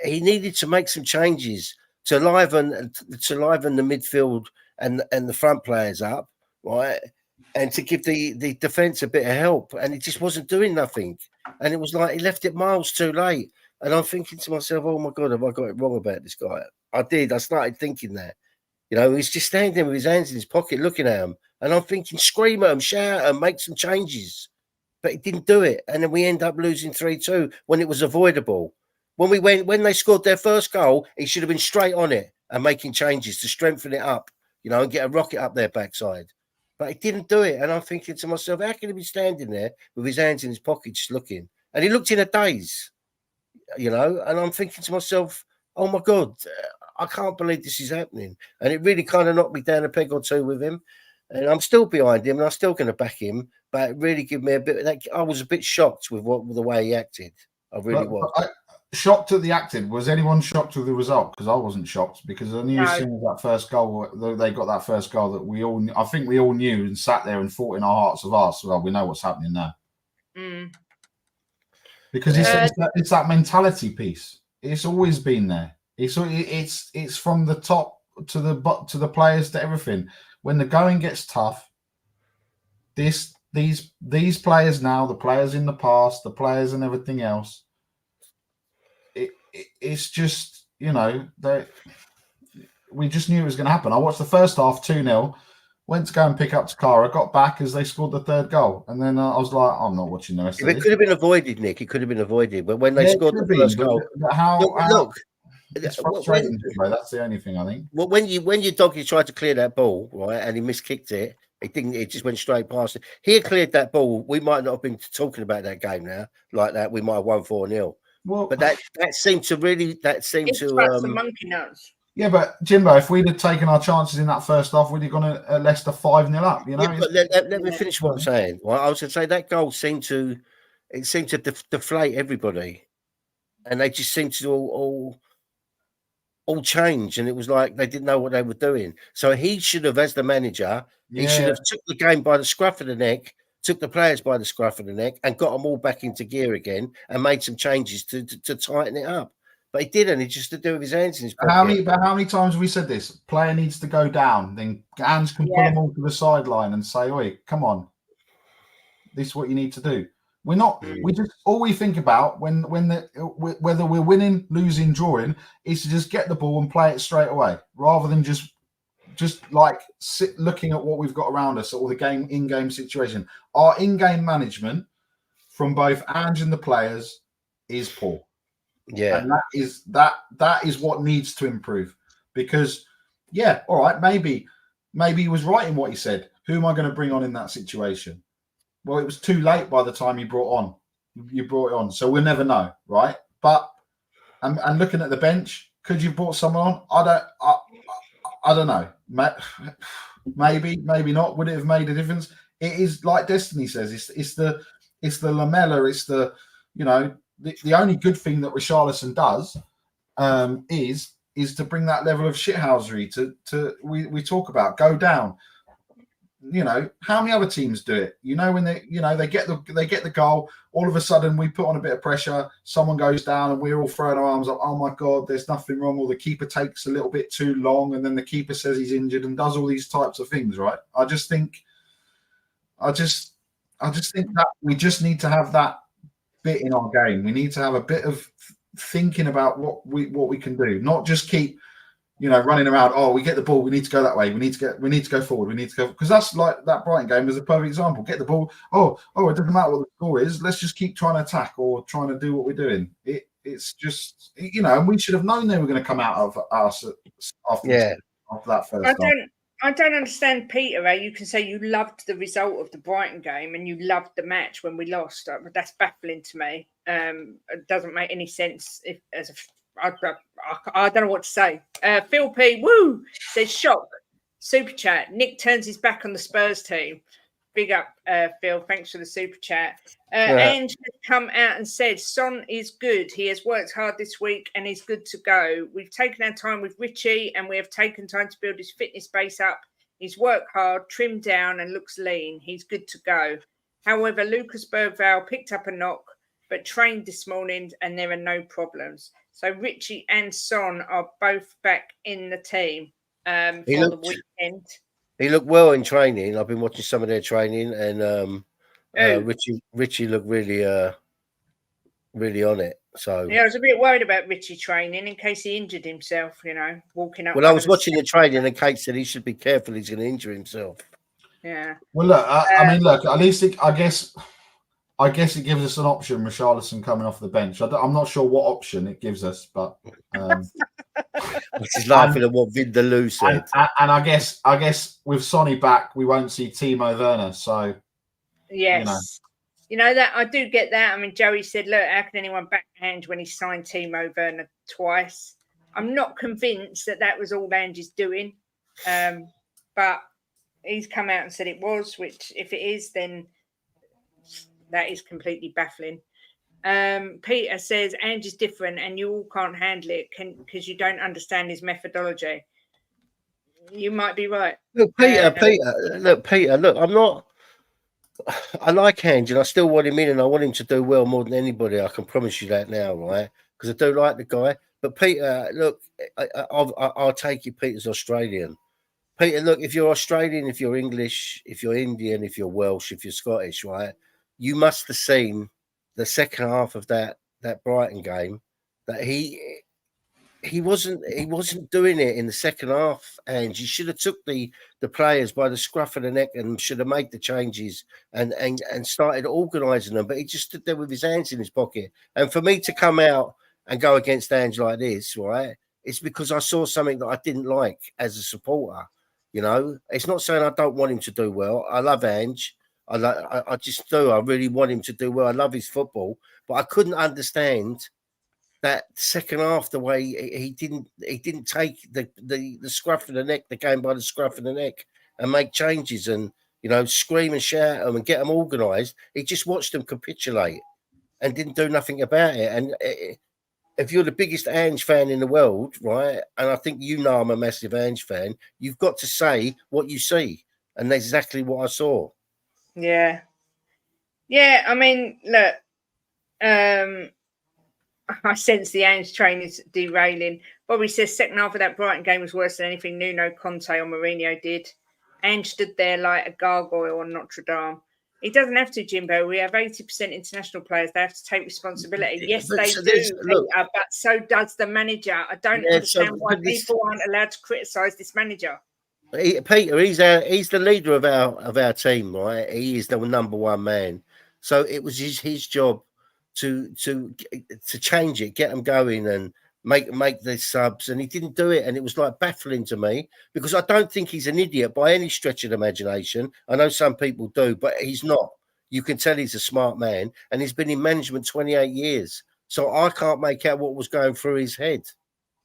S4: he needed to make some changes to liven the midfield and the front players up, right? And to give the defence a bit of help. And he just wasn't doing nothing. And it was like he left it miles too late. And I'm thinking to myself, oh my God, have I got it wrong about this guy? I did. I started thinking that. You know, he's just standing there with his hands in his pocket looking at him. And I'm thinking, scream at him, shout at him, make some changes. But he didn't do it. And then we end up losing 3-2 when it was avoidable. When they scored their first goal, he should have been straight on it and making changes to strengthen it up, you know, and get a rocket up their backside. But he didn't do it. And I'm thinking to myself, how can he be standing there with his hands in his pocket just looking? And he looked in a daze, you know, and I'm thinking to myself, oh my God, I can't believe this is happening. And it really kind of knocked me down a peg or two with him. And I'm still behind him and I'm still going to back him. But it really gave me a bit, I was a bit shocked with the way he acted. I really was.
S1: Shocked at the acting. Was anyone shocked with the result? Because I wasn't shocked, because I knew as soon as that first goal, they got that first goal, that I think we all knew and sat there and thought in our hearts of hearts, well, we know what's happening now. Because it's that mentality piece. It's always been there. It's from the top to the players to everything. When the going gets tough, these players now, the players in the past, the players and everything else, it's just, you know, we just knew it was going to happen. I watched the first half 2-0, went to go and pick up Takara, got back as they scored the third goal, and then I was like, I'm not watching the rest of this.
S4: It could have been avoided, Nick. It could have been avoided, but when they scored the first goal,
S1: it's frustrating, bro. That's the only thing I think.
S4: Well, when your doggy tried to clear that ball, right, and he miskicked it, it didn't. It just went straight past it. He had cleared that ball. We might not have been talking about that game now like that. We might have won 4-0. Well, but that seemed to
S3: some monkey nuts.
S1: Yeah, but Jimbo, if we'd have taken our chances in that first half, we'd have gone at Leicester 5-0 up. You know.
S4: Yeah, but let me finish what I'm saying. Well, I was going to say that goal seemed to deflate everybody, and they just seemed to all change, and it was like they didn't know what they were doing. So he should have, as the manager, he should have took the game by the scruff of the neck, took the players by the scruff of the neck, and got them all back into gear again, and made some changes to tighten it up. But he didn't. He just stood there with his hands in his pocket.
S1: How many times have we said this? Player needs to go down. Then Ange can pull them all to the sideline and say, "Oi, come on, this is what you need to do." We're not. We just all we think about whether we're winning, losing, drawing is to just get the ball and play it straight away, rather than just like looking at what we've got around us or the in-game situation. Our in-game management from both Ange and the players is poor.
S4: Yeah,
S1: and that is what needs to improve. Because all right, maybe he was right in what he said. Who am I going to bring on in that situation? Well, it was too late by the time you brought it on, so we'll never know, right? But and looking at the bench, could you have brought someone on? I don't know. Maybe not. Would it have made a difference? It is like Destiny says. It's the Lamella. It's the the only good thing that Richarlison does is to bring that level of shithousery to we talk about, go down. How many other teams do it? When they get the goal, all of a sudden we put on a bit of pressure, someone goes down, and we're all throwing our arms up. Oh my God, there's nothing wrong. Or the keeper takes a little bit too long, and then the keeper says he's injured and does all these types of things. Right? I just think that we just need to have that bit in our game. We need to have a bit of thinking about what we can do, not just keep running around. Oh, we get the ball, we need to go that way. We need to go forward. We need to go, because that's like that Brighton game is a perfect example. Get the ball. Oh, it doesn't matter what the score is. Let's just keep trying to attack or trying to do what we're doing. It's just and we should have known they were going to come out of us after that first half.
S3: I don't understand, Peter. You can say you loved the result of the Brighton game and you loved the match when we lost. That's baffling to me. It doesn't make any sense. I don't know what to say. Phil P. Woo says shock. Super chat. Nick turns his back on the Spurs team. Big up, Phil. Thanks for the super chat. Ange has come out and said Son is good. He has worked hard this week and is good to go. We've taken our time with Richie and we have taken time to build his fitness base up. He's worked hard, trimmed down and looks lean. He's good to go. However, Lucas Bergvall picked up a knock but trained this morning and there are no problems. So Richie and Son are both back in the team for the weekend.
S4: He looked well in training. I've been watching some of their training, and Richie looked really on it. So
S3: I was a bit worried about Richie training in case he injured himself. Walking up.
S4: Well, I was watching the training, and Kate said he should be careful. He's going to injure himself.
S3: Yeah.
S1: Well, look. I mean, look. At least I guess it gives us an option. Richarlison coming off the bench. I'm not sure what option it gives us, but.
S4: Which is laughing at what Vindaloo said.
S1: And I guess with Sonny back, we won't see Timo Werner. So
S3: yes, that I do get that. I mean, Joey said, "Look, how can anyone backhand when he signed Timo Werner twice?" I'm not convinced that was all Ange's doing, but he's come out and said it was. Which, if it is, then that is completely baffling. Peter says Ange is different and you all can't handle it because you don't understand his methodology. You might be right.
S4: Look, Peter, I'm not. I like Ange and I still want him in and I want him to do well more than anybody. I can promise you that now, right? Because I do like the guy. But Peter, look, I'll take you. Peter's Australian. Peter, look, if you're Australian, if you're English, if you're Indian, if you're Welsh, if you're Scottish, right? You must have seen the second half of that Brighton game that he wasn't doing it in the second half, and he should have took the players by the scruff of the neck and should have made the changes and started organising them. But he just stood there with his hands in his pocket. And for me to come out and go against Ange like this, right, it's because I saw something that I didn't like as a supporter. It's not saying I don't want him to do well. I love Ange. I just do. I really want him to do well. I love his football, but I couldn't understand that second half the way he didn't take the scruff of the neck, the game by the scruff of the neck, and make changes and scream and shout at them and get them organised. He just watched them capitulate and didn't do nothing about it. And if you're the biggest Ange fan in the world, right, and I think you know I'm a massive Ange fan, you've got to say what you see, and that's exactly what I saw.
S3: Yeah. Yeah, I mean, look, I sense the Ange train is derailing. Bobby says second half of that Brighton game was worse than anything Nuno, Conte or Mourinho did. Ange stood there like a gargoyle on Notre Dame. He doesn't have to, Jimbo. We have 80% international players. They have to take responsibility. Yes,
S4: But
S3: they
S4: so
S3: do,
S4: look,
S3: Peter, but so does the manager. I don't
S4: yeah,
S3: understand why people aren't allowed to criticise this manager.
S4: Peter, he's the leader of our team, right? He is the number one man. So it was his job to change it, get them going, and make the subs, and he didn't do it, and it was like baffling to me because I don't think he's an idiot by any stretch of the imagination. I know some people do, but he's not. You can tell he's a smart man, and he's been in management 28 years. So I can't make out what was going through his head,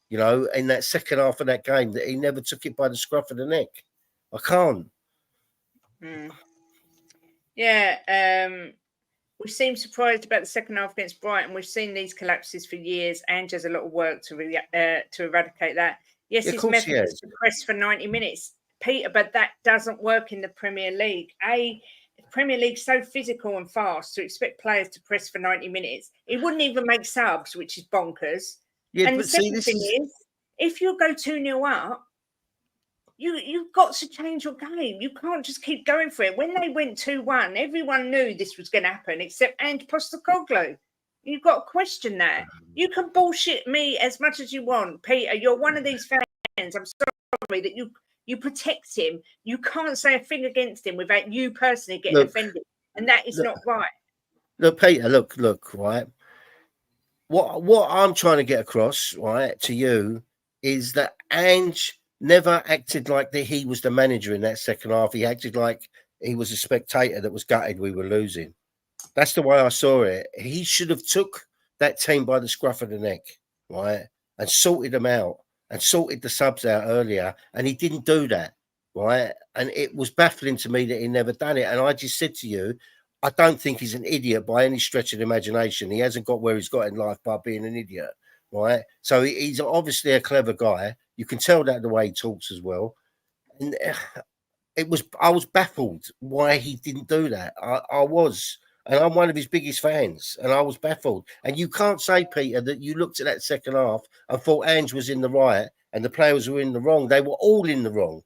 S4: you know, in that second half of that game, that he never took it by the scruff of the neck. I can't.
S3: Yeah, we seem surprised about the second half against Brighton. We've seen these collapses for years. Ange has a lot of work to eradicate that. Yes, his method is to press for 90 minutes, Peter, but that doesn't work in the Premier League. The Premier League's so physical and fast, to expect players to press for 90 minutes. He wouldn't even make subs, which is bonkers.
S4: Yeah,
S3: and the second thing is, if you go 2-0 up, you've got to change your game. You can't just keep going for it. When they went 2-1, everyone knew this was going to happen, except Ange Postecoglou. You've got to question that. You can bullshit me as much as you want, Peter. You're one of these fans. I'm sorry that you protect him. You can't say a thing against him without you personally getting offended, and that is not right.
S4: Look, Peter. Look. Right. What I'm trying to get across, right, to you is that Ange never acted like that he was the manager in that second half. He acted like he was a spectator that was gutted we were losing. That's the way I saw it. He should have took that team by the scruff of the neck, right, and sorted them out and sorted the subs out earlier, and he didn't do that, right? And it was baffling to me that he never done it. And I just said to you, I don't think he's an idiot by any stretch of the imagination. He hasn't got where he's got in life by being an idiot, right? So he's obviously a clever guy. You can tell that the way he talks as well. And I was baffled why he didn't do that. I was, and I'm one of his biggest fans, and I was baffled. And you can't say, Peter, that you looked at that second half and thought Ange was in the right and the players were in the wrong. They were all in the wrong.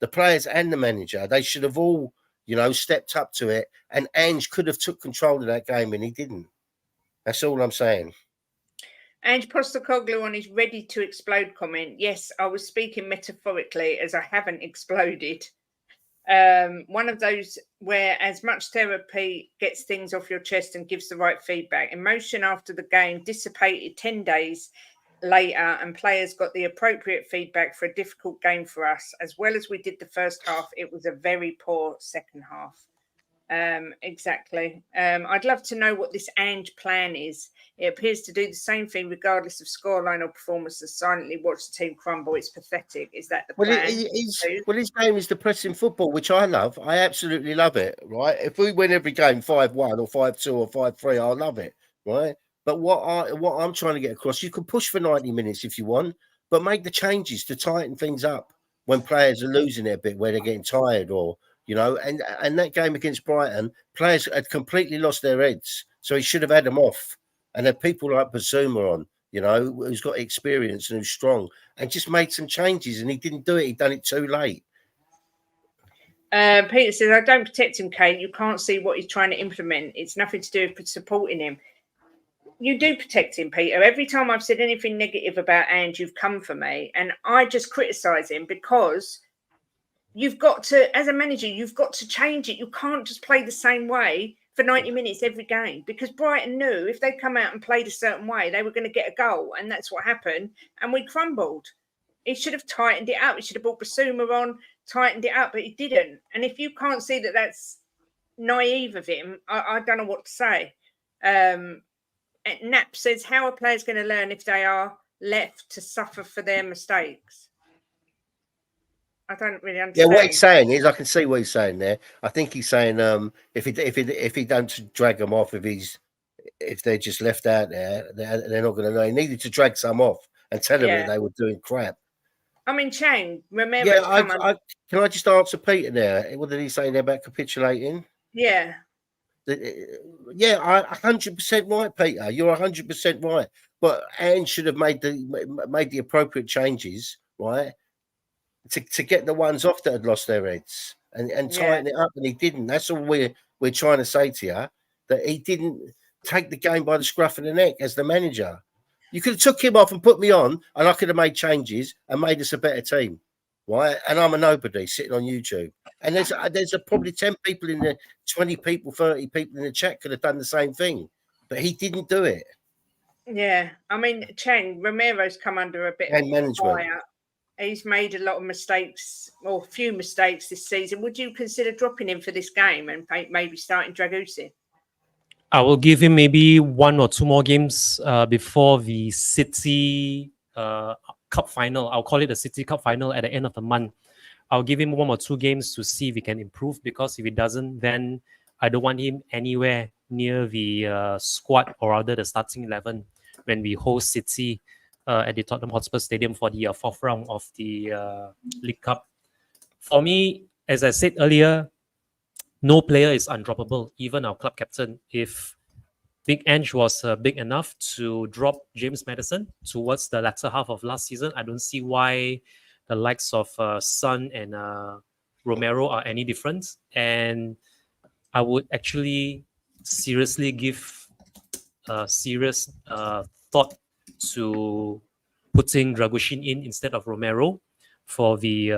S4: The players and the manager, they should have all, you know, stepped up to it, and Ange could have took control of that game, and he didn't. That's all I'm saying.
S3: Ange Postecoglou on his ready to explode comment. Yes, I was speaking metaphorically, as I haven't exploded. One of those where as much therapy gets things off your chest and gives the right feedback. Emotion after the game dissipated 10 days later, and players got the appropriate feedback for a difficult game for us. As well as we did the first half, it was a very poor second half. Exactly. I'd love to know what this Ange plan is. It appears to do the same thing regardless of scoreline or performance, to silently watch the team crumble. It's pathetic. Is that the plan?
S4: His game is depressing football, which I love. I absolutely love it, right? If we win every game 5-1 or 5-2 or 5-3, I'll love it, right? But what I'm trying to get across, you can push for 90 minutes if you want, but make the changes to tighten things up when players are losing it a bit, where they're getting tired, or, you know, and that game against Brighton, players had completely lost their heads. So he should have had them off and had people like Basuma on, you know, who's got experience and who's strong, and just made some changes. And he didn't do it. He'd done it too late.
S3: Peter says, I don't protect him, Kate. You can't see what he's trying to implement. It's nothing to do with supporting him. You do protect him, Peter. Every time I've said anything negative about Ange, you've come for me. And I just criticise him because you've got to, as a manager, you've got to change it. You can't just play the same way for 90 minutes every game, because Brighton knew if they come out and played a certain way, they were going to get a goal. And that's what happened. And we crumbled. He should have tightened it up. He should have brought Basuma on, tightened it up, but he didn't. And if you can't see that that's naive of him, I don't know what to say. Knapp says, how are players going to learn if they are left to suffer for their mistakes? I don't really understand.
S4: Yeah, what he's saying is, I can see what he's saying there. I think he's saying, if he don't drag them off, if if they're just left out there, they're not going to know. He needed to drag some off and tell them that they were doing crap.
S3: I mean, Chang, Romero's come on.
S4: Can I just answer Peter there? What did he say there about capitulating?
S3: Yeah.
S4: Yeah, 100% right, Peter. You're 100% right. But Ange should have made the appropriate changes, right, to get the ones off that had lost their heads and tighten it up, and he didn't. That's all we're trying to say to you, that he didn't take the game by the scruff of the neck as the manager. You could have took him off and put me on, and I could have made changes and made us a better team, right? And I'm a nobody sitting on YouTube. And there's probably 10 people in the 20 people, 30 people in the chat could have done the same thing, but he didn't do it.
S3: Yeah, I mean, Chang, Romero's come under a bit of fire. He's made a lot of mistakes, or a few mistakes this season. Would you consider dropping him for this game and maybe starting Dragusin?
S5: I will give him maybe 1 or 2 more games before the City Cup final. I'll call it the City Cup final at the end of the month. I'll give him 1 or 2 games to see if he can improve, because if he doesn't, then I don't want him anywhere near the squad, or rather the starting 11, when we host City at the Tottenham Hotspur Stadium for the 4th round of the League Cup. For me, as I said earlier, no player is undroppable, even our club captain. If Big Ange was big enough to drop James Maddison towards the latter half of last season, I don't see why the likes of Son and Romero are any different. And I would actually seriously give serious thought to putting Dragusin in instead of Romero for the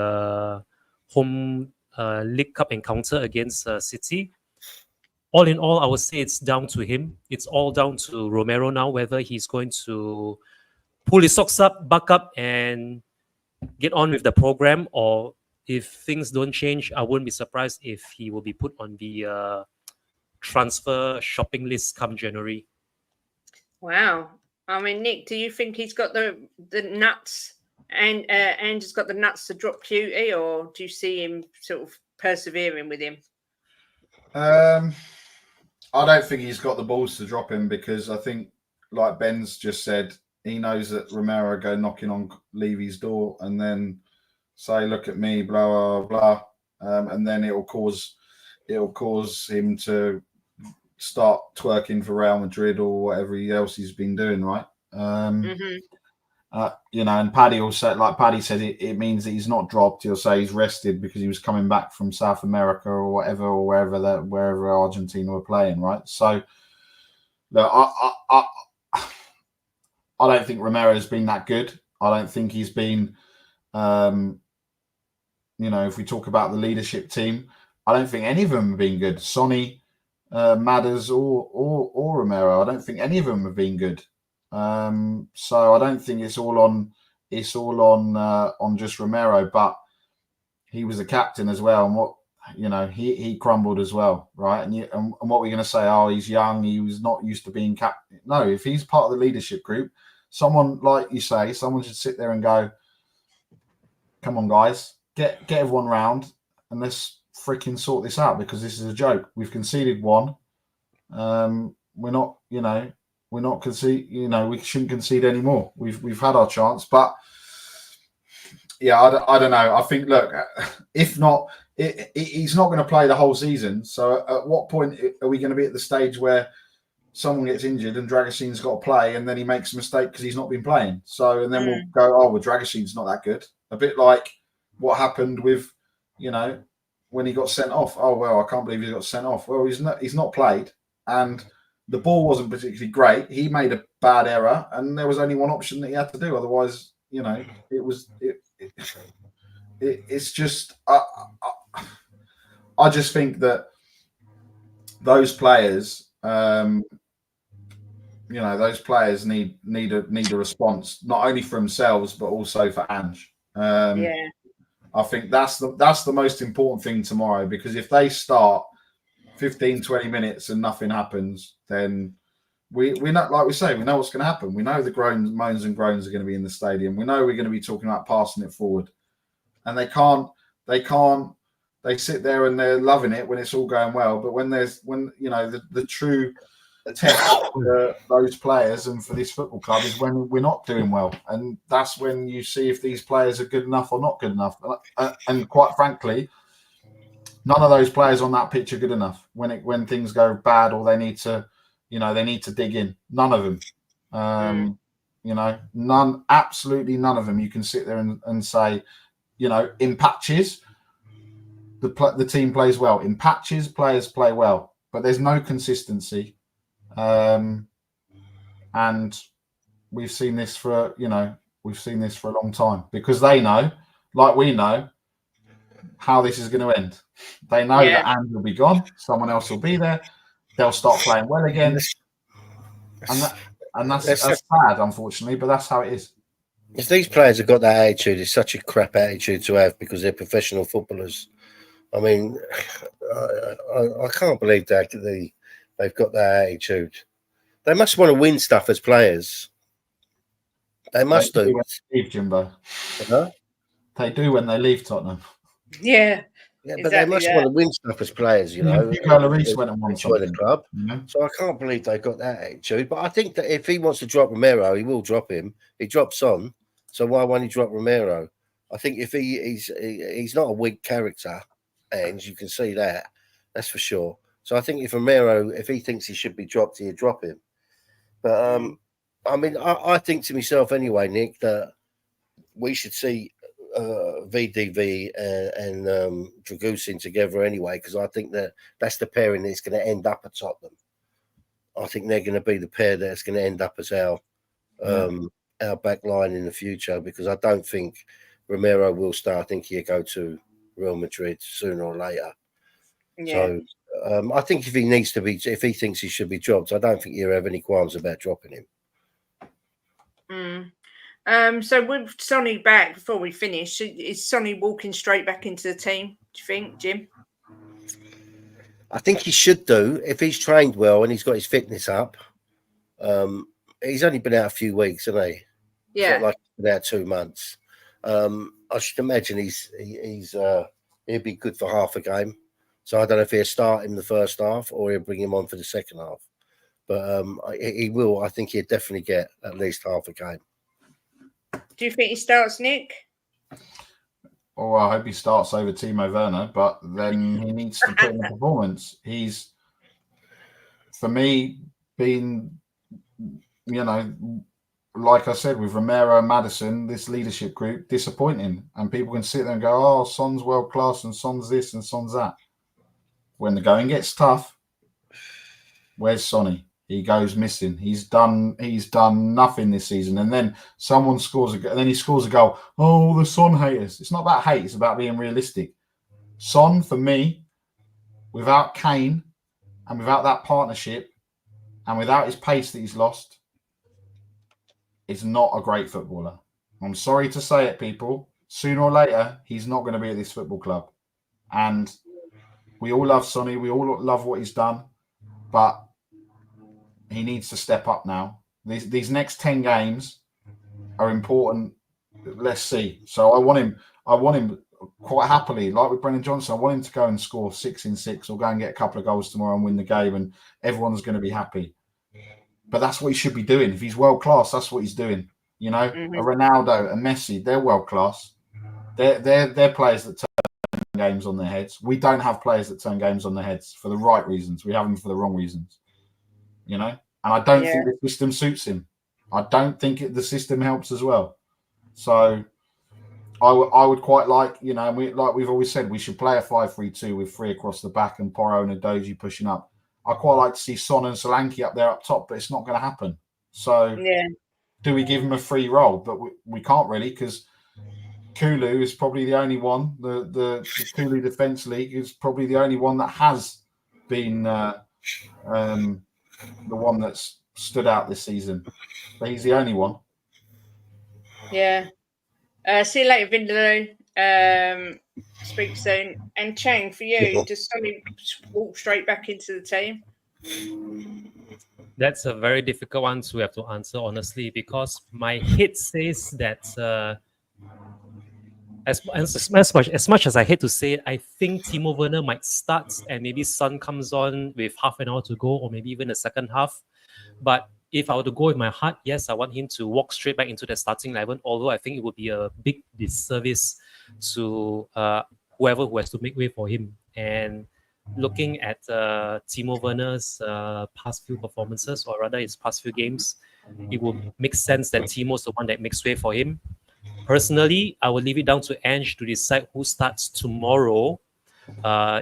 S5: home League Cup encounter against City. All in all, I would say it's down to him. It's all down to Romero now, whether he's going to pull his socks up, buck up, and get on with the program, or if things don't change, I wouldn't be surprised if he will be put on the transfer shopping list come January.
S3: Wow. I mean, Nick, do you think he's got the nuts, and Ange's got the nuts to drop Cutie, or do you see him sort of persevering with him?
S1: I don't think he's got the balls to drop him, because I think, like Ben's just said, he knows that Romero go knocking on Levy's door and then say, "Look at me," blah blah blah, and then it'll cause him to start twerking for Real Madrid or whatever else he's been doing, right? And Paddy also, like Paddy said, it means that he's not dropped. He'll say he's rested because he was coming back from South America or whatever, or wherever Argentina were playing, right? So, look, I don't think Romero's been that good. I don't think he's been, if we talk about the leadership team, I don't think any of them have been good. Sonny, Madders, or Romero, I don't think any of them have been good. So I don't think it's all on just Romero, but he was the captain as well, and he crumbled as well, right? And what we're going to say, oh, he's young, he was not used to being captain. No, if he's part of the leadership group, someone, like you say, someone should sit there and go, "Come on, guys, get everyone round and let's freaking sort this out, because this is a joke. We've conceded 1. We're not concede. We shouldn't concede anymore. We've had our chance." But yeah, I don't know. I think, look, if not, he's not going to play the whole season. So at what point are we going to be at the stage where someone gets injured and Dragusin's got to play, and then he makes a mistake because he's not been playing? So, and then we'll go, "Oh, well, Dragusin's not that good." A bit like what happened with, when he got sent off. "Oh, well, I can't believe he got sent off." Well, he's not played, and the ball wasn't particularly great. He made a bad error, and there was only one option that he had to do. Otherwise, it's just. I just think that those players, those players need a response, not only for themselves but also for Ange. I think that's the most important thing tomorrow, because if they start 15, 20 minutes and nothing happens, then we know, like we say, we know what's going to happen. We know the moans and groans are going to be in the stadium. We know we're going to be talking about passing it forward, and they sit there and they're loving it when it's all going well. But when the true test for those players and for this football club is when we're not doing well, and that's when you see if these players are good enough or not good enough. And quite frankly, none of those players on that pitch are good enough when things go bad or they need to dig in. None of them. Absolutely none of them. You can sit there and say, in patches, the team plays well. In patches, players play well, but there's no consistency. And we've seen this for a long time because they know, like we know, how this is going to end. They know that Ange will be gone, someone else will be there, they'll start playing well again, and that's sad, unfortunately, but that's how it is.
S4: If these players have got that attitude, it's such a crap attitude to have because they're professional footballers. I mean, I can't believe that they've got that attitude. They must want to win stuff as players. They must do.
S1: When they leave, Jimbo.
S4: Huh?
S1: They do when they leave Tottenham.
S3: Yeah,
S4: but they must want to win stuff as players,
S1: Hugo Lloris went and won something.
S4: The club. So I can't believe they got that attitude. But I think that if he wants to drop Romero, he will drop him. He drops Son, so why won't he drop Romero? I think if he's not a weak character, and you can see that's for sure. So I think if Romero, if he thinks he should be dropped, he'll drop him. But I mean, I think to myself anyway, Nick, that we should see VDV and Dragusin together anyway, because I think that's the pairing that's going to end up at Tottenham. I think they're going to be the pair that's going to end up as our back line in the future, because I don't think Romero will start. I think he'll go to Real Madrid sooner or later. Yeah. So I think if he thinks he should be dropped, I don't think he'll have any qualms about dropping him.
S3: So with Sonny back, before we finish, is Sonny walking straight back into the team, do you think, Jim?
S4: I think he should do, if he's trained well and he's got his fitness up. He's only been out a few weeks, hasn't he?
S3: Yeah.
S4: It's not like he's been out 2 months. I should imagine he'll be good for half a game. So I don't know if he'll start in the first half or he'll bring him on for the second half. But he will. I think he'll definitely get at least half a game.
S3: Do you think he starts, Nick?
S1: Oh, I hope he starts over Timo Werner, but then he needs to put in a performance. He's, for me, been, like I said, with Romero and Maddison, this leadership group, disappointing. And people can sit there and go, oh, Son's world class and Son's this and Son's that. When the going gets tough, where's Sonny? He goes missing. He's done nothing this season. And then someone scores and then he scores a goal. Oh, the Son haters. It's not about hate. It's about being realistic. Son, for me, without Kane and without that partnership and without his pace that he's lost, is not a great footballer. I'm sorry to say it, people. Sooner or later, he's not going to be at this football club. And we all love Sonny. We all love what he's done. But he needs to step up now. These next 10 games are important. Let's see. So I want him quite happily, like with Brennan Johnson. I want him to go and score 6 in 6 or go and get a couple of goals tomorrow and win the game, and everyone's going to be happy. But that's what he should be doing. If he's world class, that's what he's doing. A Ronaldo, a Messi, they're world class. They're players that turn games on their heads. We don't have players that turn games on their heads for the right reasons. We have them for the wrong reasons. And I don't think the system suits him. I don't think the system helps as well. So I would quite like, like we've always said, we should play a 5-3-2 with 3 across the back and Porro and Adoji pushing up. I quite like to see Son and Solanke up there up top, but it's not going to happen. So do we give him a free role? But we can't really, because Kulu is probably the only one. The Kulu Defence League is probably the only one that has been the one that's stood out this season. But he's the only one.
S3: Yeah. See you later, Vindaloo. Speak soon. And Chang, for you, just suddenly walk straight back into the team.
S5: That's a very difficult one to have to answer, honestly, because my head says that as much as I hate to say it, I think Timo Werner might start and maybe Son comes on with half an hour to go or maybe even the second half. But if I were to go with my heart, yes, I want him to walk straight back into the starting 11, although I think it would be a big disservice to whoever who has to make way for him. And looking at Timo Werner's past few performances, or rather his past few games, it would make sense that Timo's the one that makes way for him. Personally, I will leave it down to Ange to decide who starts tomorrow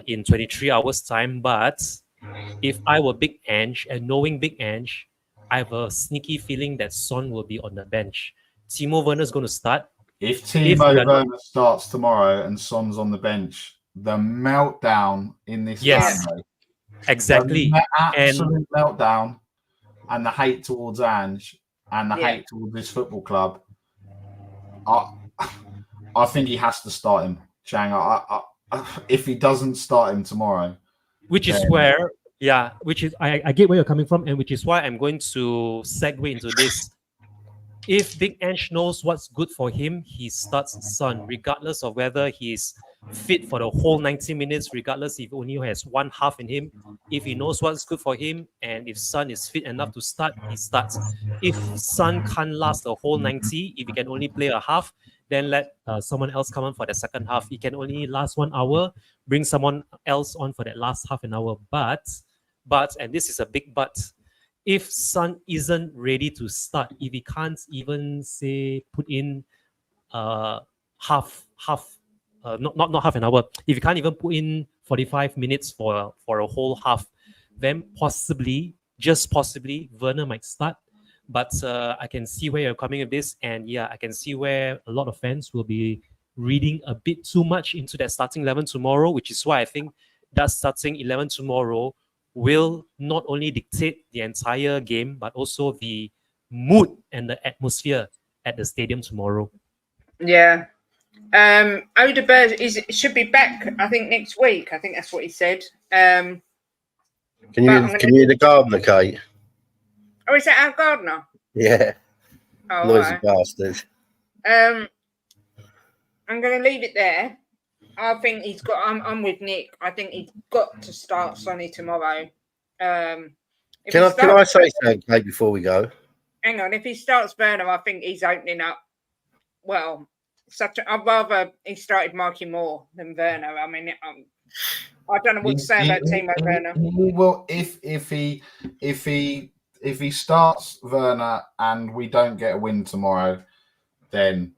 S5: in 23 hours' time. But if I were Big Ange and knowing Big Ange, I have a sneaky feeling that Son will be on the bench. Timo Werner is going to start.
S1: If Timo Werner starts tomorrow and Son's on the bench, the meltdown in this family.
S5: Exactly.
S1: The absolute meltdown and the hate towards Ange and the hate towards this football club. I think he has to start him, Chang. If he doesn't start him tomorrow,
S5: which is where, I get where you're coming from, and which is why I'm going to segue into this. If Big Ange knows what's good for him, he starts Son, regardless of whether he's fit for the whole 90 minutes, regardless if he only has one half in him. If he knows what's good for him, and if Son is fit enough to start, he starts. If Son can't last the whole 90, if he can only play a half, then let someone else come on for the second half. He can only last 1 hour, bring someone else on for that last half an hour. But, and this is a big but, if Son isn't ready to start, if he can't even say put in not half an hour, if you can't even put in 45 minutes for a whole half, then possibly, just possibly, Werner might start. But I can see where you're coming with this, and I can see where a lot of fans will be reading a bit too much into that starting 11 tomorrow, which is why I think that starting 11 tomorrow will not only dictate the entire game, but also the mood and the atmosphere at the stadium tomorrow.
S3: Yeah. Odegaard should be back, I think, next week. I think that's what he said.
S4: Can you hear the gardener, Kate?
S3: Oh, is that our gardener?
S4: Yeah.
S3: Oh,
S4: noisy bastard.
S3: I'm going to leave it there. I think he's got. I'm with Nick. I think he's got to start Sonny tomorrow.
S4: Can I say something, Kate, before we go?
S3: Hang on. If he starts Werner, I think he's opening up. Well, I'd rather he started Mikey Moore than Werner. I mean, I don't know what to say about Timo Werner.
S1: Well, if he starts Werner and we don't get a win tomorrow, then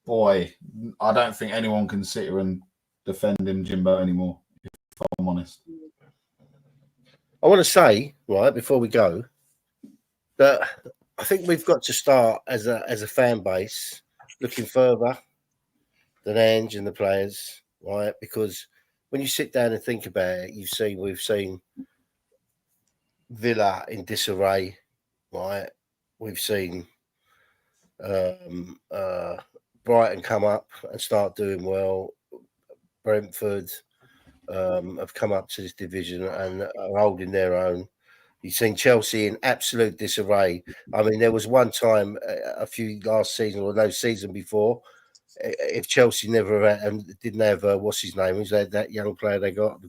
S1: boy, I don't think anyone can sit here and defend him, Jimbo, anymore, if I'm honest.
S4: I want to say, right, before we go, that I think we've got to start as a fan base looking further than Ange and the players, right? Because when you sit down and think about it, we've seen Villa in disarray, right? We've seen Brighton come up and start doing well. Brentford have come up to this division and are holding their own. You've seen Chelsea in absolute disarray. I mean, there was one time a few last season or no season before, if Chelsea never had, and didn't have what's his name? Was that young player they got?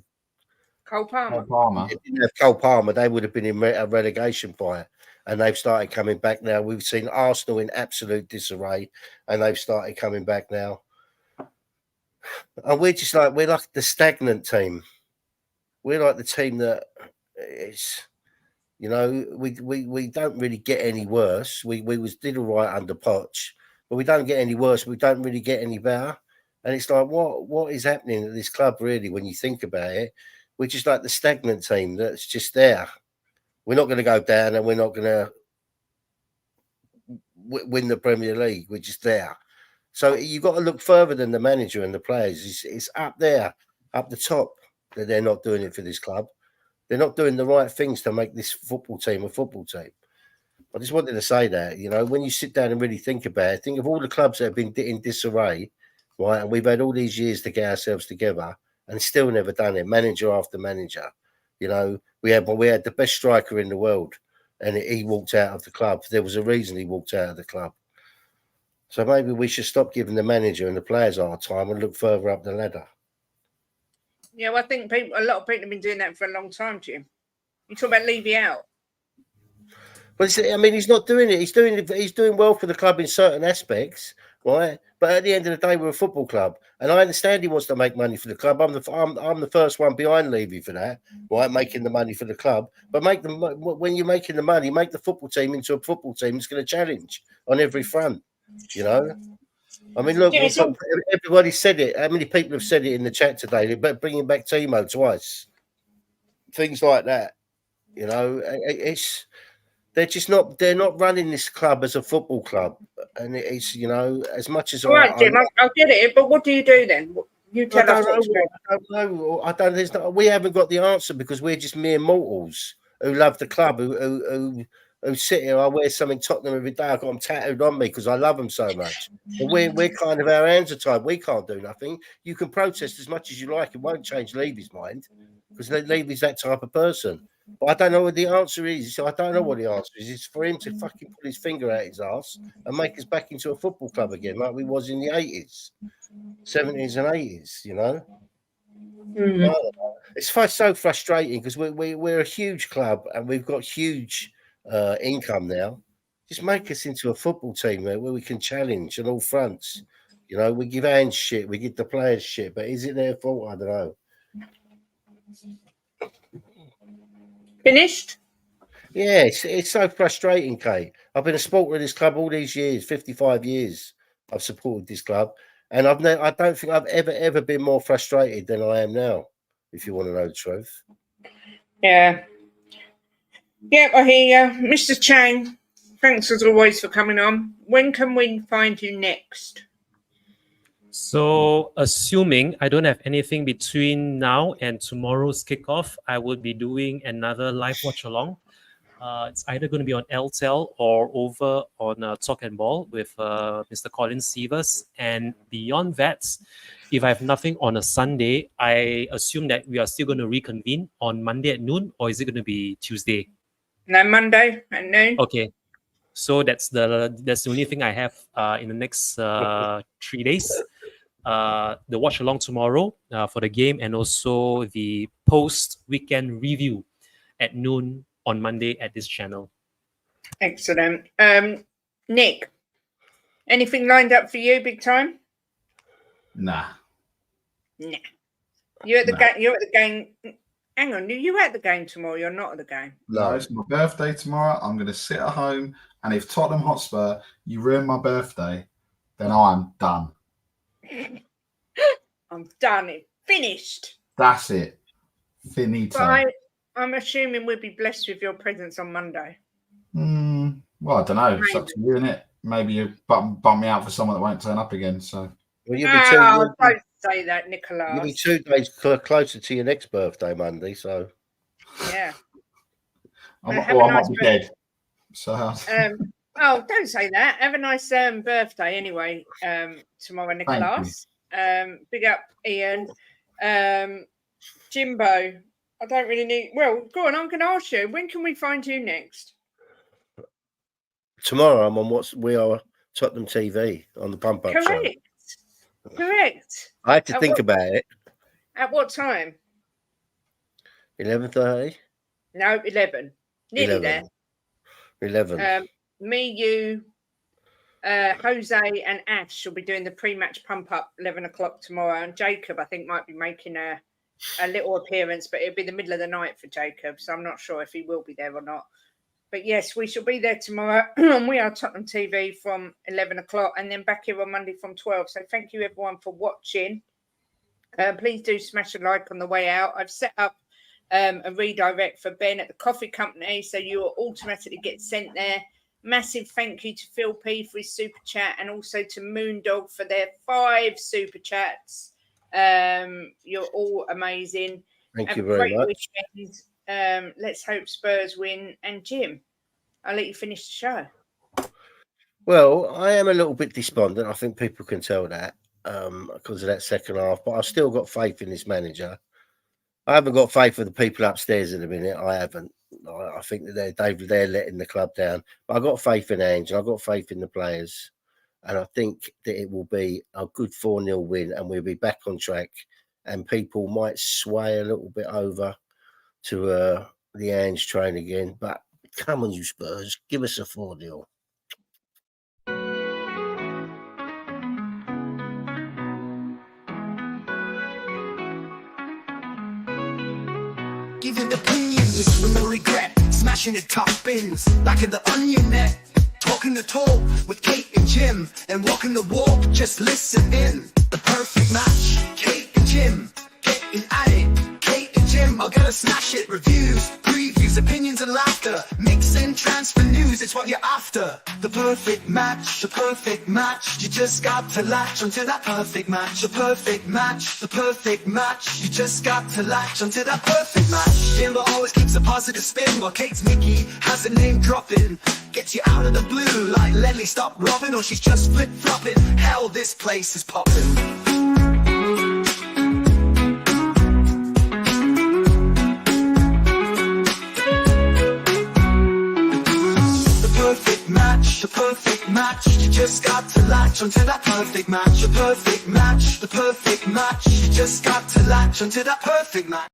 S3: Cole Palmer.
S1: They
S4: didn't have Cole Palmer, they would have been in a relegation fight. And they've started coming back now. We've seen Arsenal in absolute disarray, and they've started coming back now. And we're like the stagnant team. We're like the team that is, we don't really get any worse. We did all right under Poch, but we don't get any worse. We don't really get any better. And it's like, what is happening at this club, really, when you think about it? We're just like the stagnant team that's just there. We're not going to go down, and we're not going to win the Premier League. We're just there. So you've got to look further than the manager and the players. It's up there, up the top, that they're not doing it for this club. They're not doing the right things to make this football team a football team. I just wanted to say that, when you sit down and really think about it, think of all the clubs that have been in disarray, right? And we've had all these years to get ourselves together and still never done it, manager after manager. We had the best striker in the world, and he walked out of the club. There was a reason he walked out of the club. So maybe we should stop giving the manager and the players our time and look further up the ladder.
S3: Yeah, well, I think a lot of people have been doing that for a long time, Jim. You talk about Levy out.
S4: But I mean, he's not doing it. He's doing well for the club in certain aspects, right? But at the end of the day, we're a football club, and I understand he wants to make money for the club. I'm the first one behind Levy for that, right? Making the money for the club, but when you're making the money, make the football team into a football team that's going to challenge on every front. You know, I mean, look, everybody said it. How many people have said it in the chat today? But bringing back Timo twice, things like that. You know, they're not running this club as a football club, and it's, you know, as much as
S3: all right, Jim, I'll get it, but what do you do then? You tell us.
S4: I don't. We haven't got the answer because we're just mere mortals who love the club, who sit here. I wear something Tottenham every day. I've got them tattooed on me because I love them so much. But we're kind of, our hands are tied. We can't do nothing. You can protest as much as you like. It won't change Levy's mind because Levy's that type of person. But I don't know what the answer is. I don't know what the answer is. It's for him to fucking put his finger out his ass and make us back into a football club again, like we was in the 80s, 70s and 80s, you know? Mm. It's so frustrating because we're a huge club and we've got huge income now. Just make us into a football team where we can challenge on all fronts. You know, we give Ange shit, we give the players shit, but is it their fault? I don't know.
S3: Finished?
S4: Yeah, it's so frustrating, Kate. I've been a supporter of this club all these years, 55 years. I've supported this club, and I don't think I've ever been more frustrated than I am now. If you want to know the truth.
S3: Yeah. Yep, I hear you, Mr. Chang. Thanks as always for coming on. When can we find you next?
S5: So, assuming I don't have anything between now and tomorrow's kickoff, I will be doing another live watch along. It's either going to be on LTEL or over on Talk and Ball with Mr. Colin Sievers. And beyond that, if I have nothing on a Sunday, I assume that we are still going to reconvene on Monday at noon, or is it going to be Tuesday?
S3: No, Monday at noon.
S5: Okay. So that's the only thing I have in the next 3 days. The watch along tomorrow for the game, and also the post weekend review at noon on Monday at this channel.
S3: Excellent. Nick, anything lined up for you big time?
S1: Nah.
S3: You're at the game. You're at the game. Hang on, you at the game tomorrow? You're not at the game.
S1: No, it's my birthday tomorrow. I'm going to sit at home, and if Tottenham Hotspur, you ruin my birthday, then I'm done.
S3: I'm done. It's finished.
S1: That's it. Finito.
S3: I'm assuming we'll be blessed with your presence on Monday.
S1: Well, I don't know. It's up to you, innit? Maybe you bump me out for someone that won't turn up again. So.
S3: Well, don't say that, Nicholas.
S4: You'll be 2 days closer to your next birthday, Monday. So.
S3: Yeah.
S1: I might be dead. So.
S3: Don't say that. Have a nice birthday anyway. Tomorrow, Nicholas. Big up, Ian. Jimbo. I don't really need. Well, go on. I'm going to ask you. When can we find you next?
S4: Tomorrow, I'm on We Are Tottenham TV on the Pump Up Show.
S3: Correct.
S4: I had to think about it.
S3: At what time?
S4: 11:30.
S3: No, 11. Nearly 11. There.
S4: 11.
S3: Me, you, Jose, and Ash will be doing the pre-match pump up 11 o'clock tomorrow, and Jacob, I think, might be making a little appearance, but it'll be the middle of the night for Jacob, so I'm not sure if he will be there or not. But yes, we shall be there tomorrow on We Are Tottenham TV from 11 o'clock, and then back here on Monday from 12. So thank you everyone for watching. Please do smash a like on the way out. I've set up a redirect for Ben at the coffee company, so you will automatically get sent there. Massive thank you to Phil P for his super chat, and also to Moondog for their 5 super chats. You're all amazing.
S4: Thank you very much.
S3: Weekend. Let's hope Spurs win. And Jim, I'll let you finish the show.
S4: Well, I am a little bit despondent. I think people can tell that because of that second half, but I've still got faith in this manager. I haven't got faith in the people upstairs in a minute. I haven't. I think that they're letting the club down. But I've got faith in Ange, and I've got faith in the players. And I think that it will be a good 4-0 win, and we'll be back on track. And people might sway a little bit over to the Ange train again. But come on, you Spurs, give us a 4-0.
S2: Giving opinions with no regret, smashing the top bins like in the onion net. Talking the talk with Kate and Jim, and walking the walk, just listen in. The perfect match, Kate and Jim, getting at it. Kate and Jim are gonna smash it. Reviews, previews, opinions and laughter. Mix and transfer news, it's what you're after. The perfect match, the perfect match. You just got to latch onto that perfect match. The perfect match, the perfect match. You just got to latch onto that perfect match. Jimbo always keeps a positive spin, while Kate's Mickey has a name dropping. Gets you out of the blue like Lenny stop robbing, or she's just flip-flopping. Hell, this place is popping. The perfect match, you just got to latch onto that perfect match. The perfect match, the perfect match, you just got to latch onto that perfect match.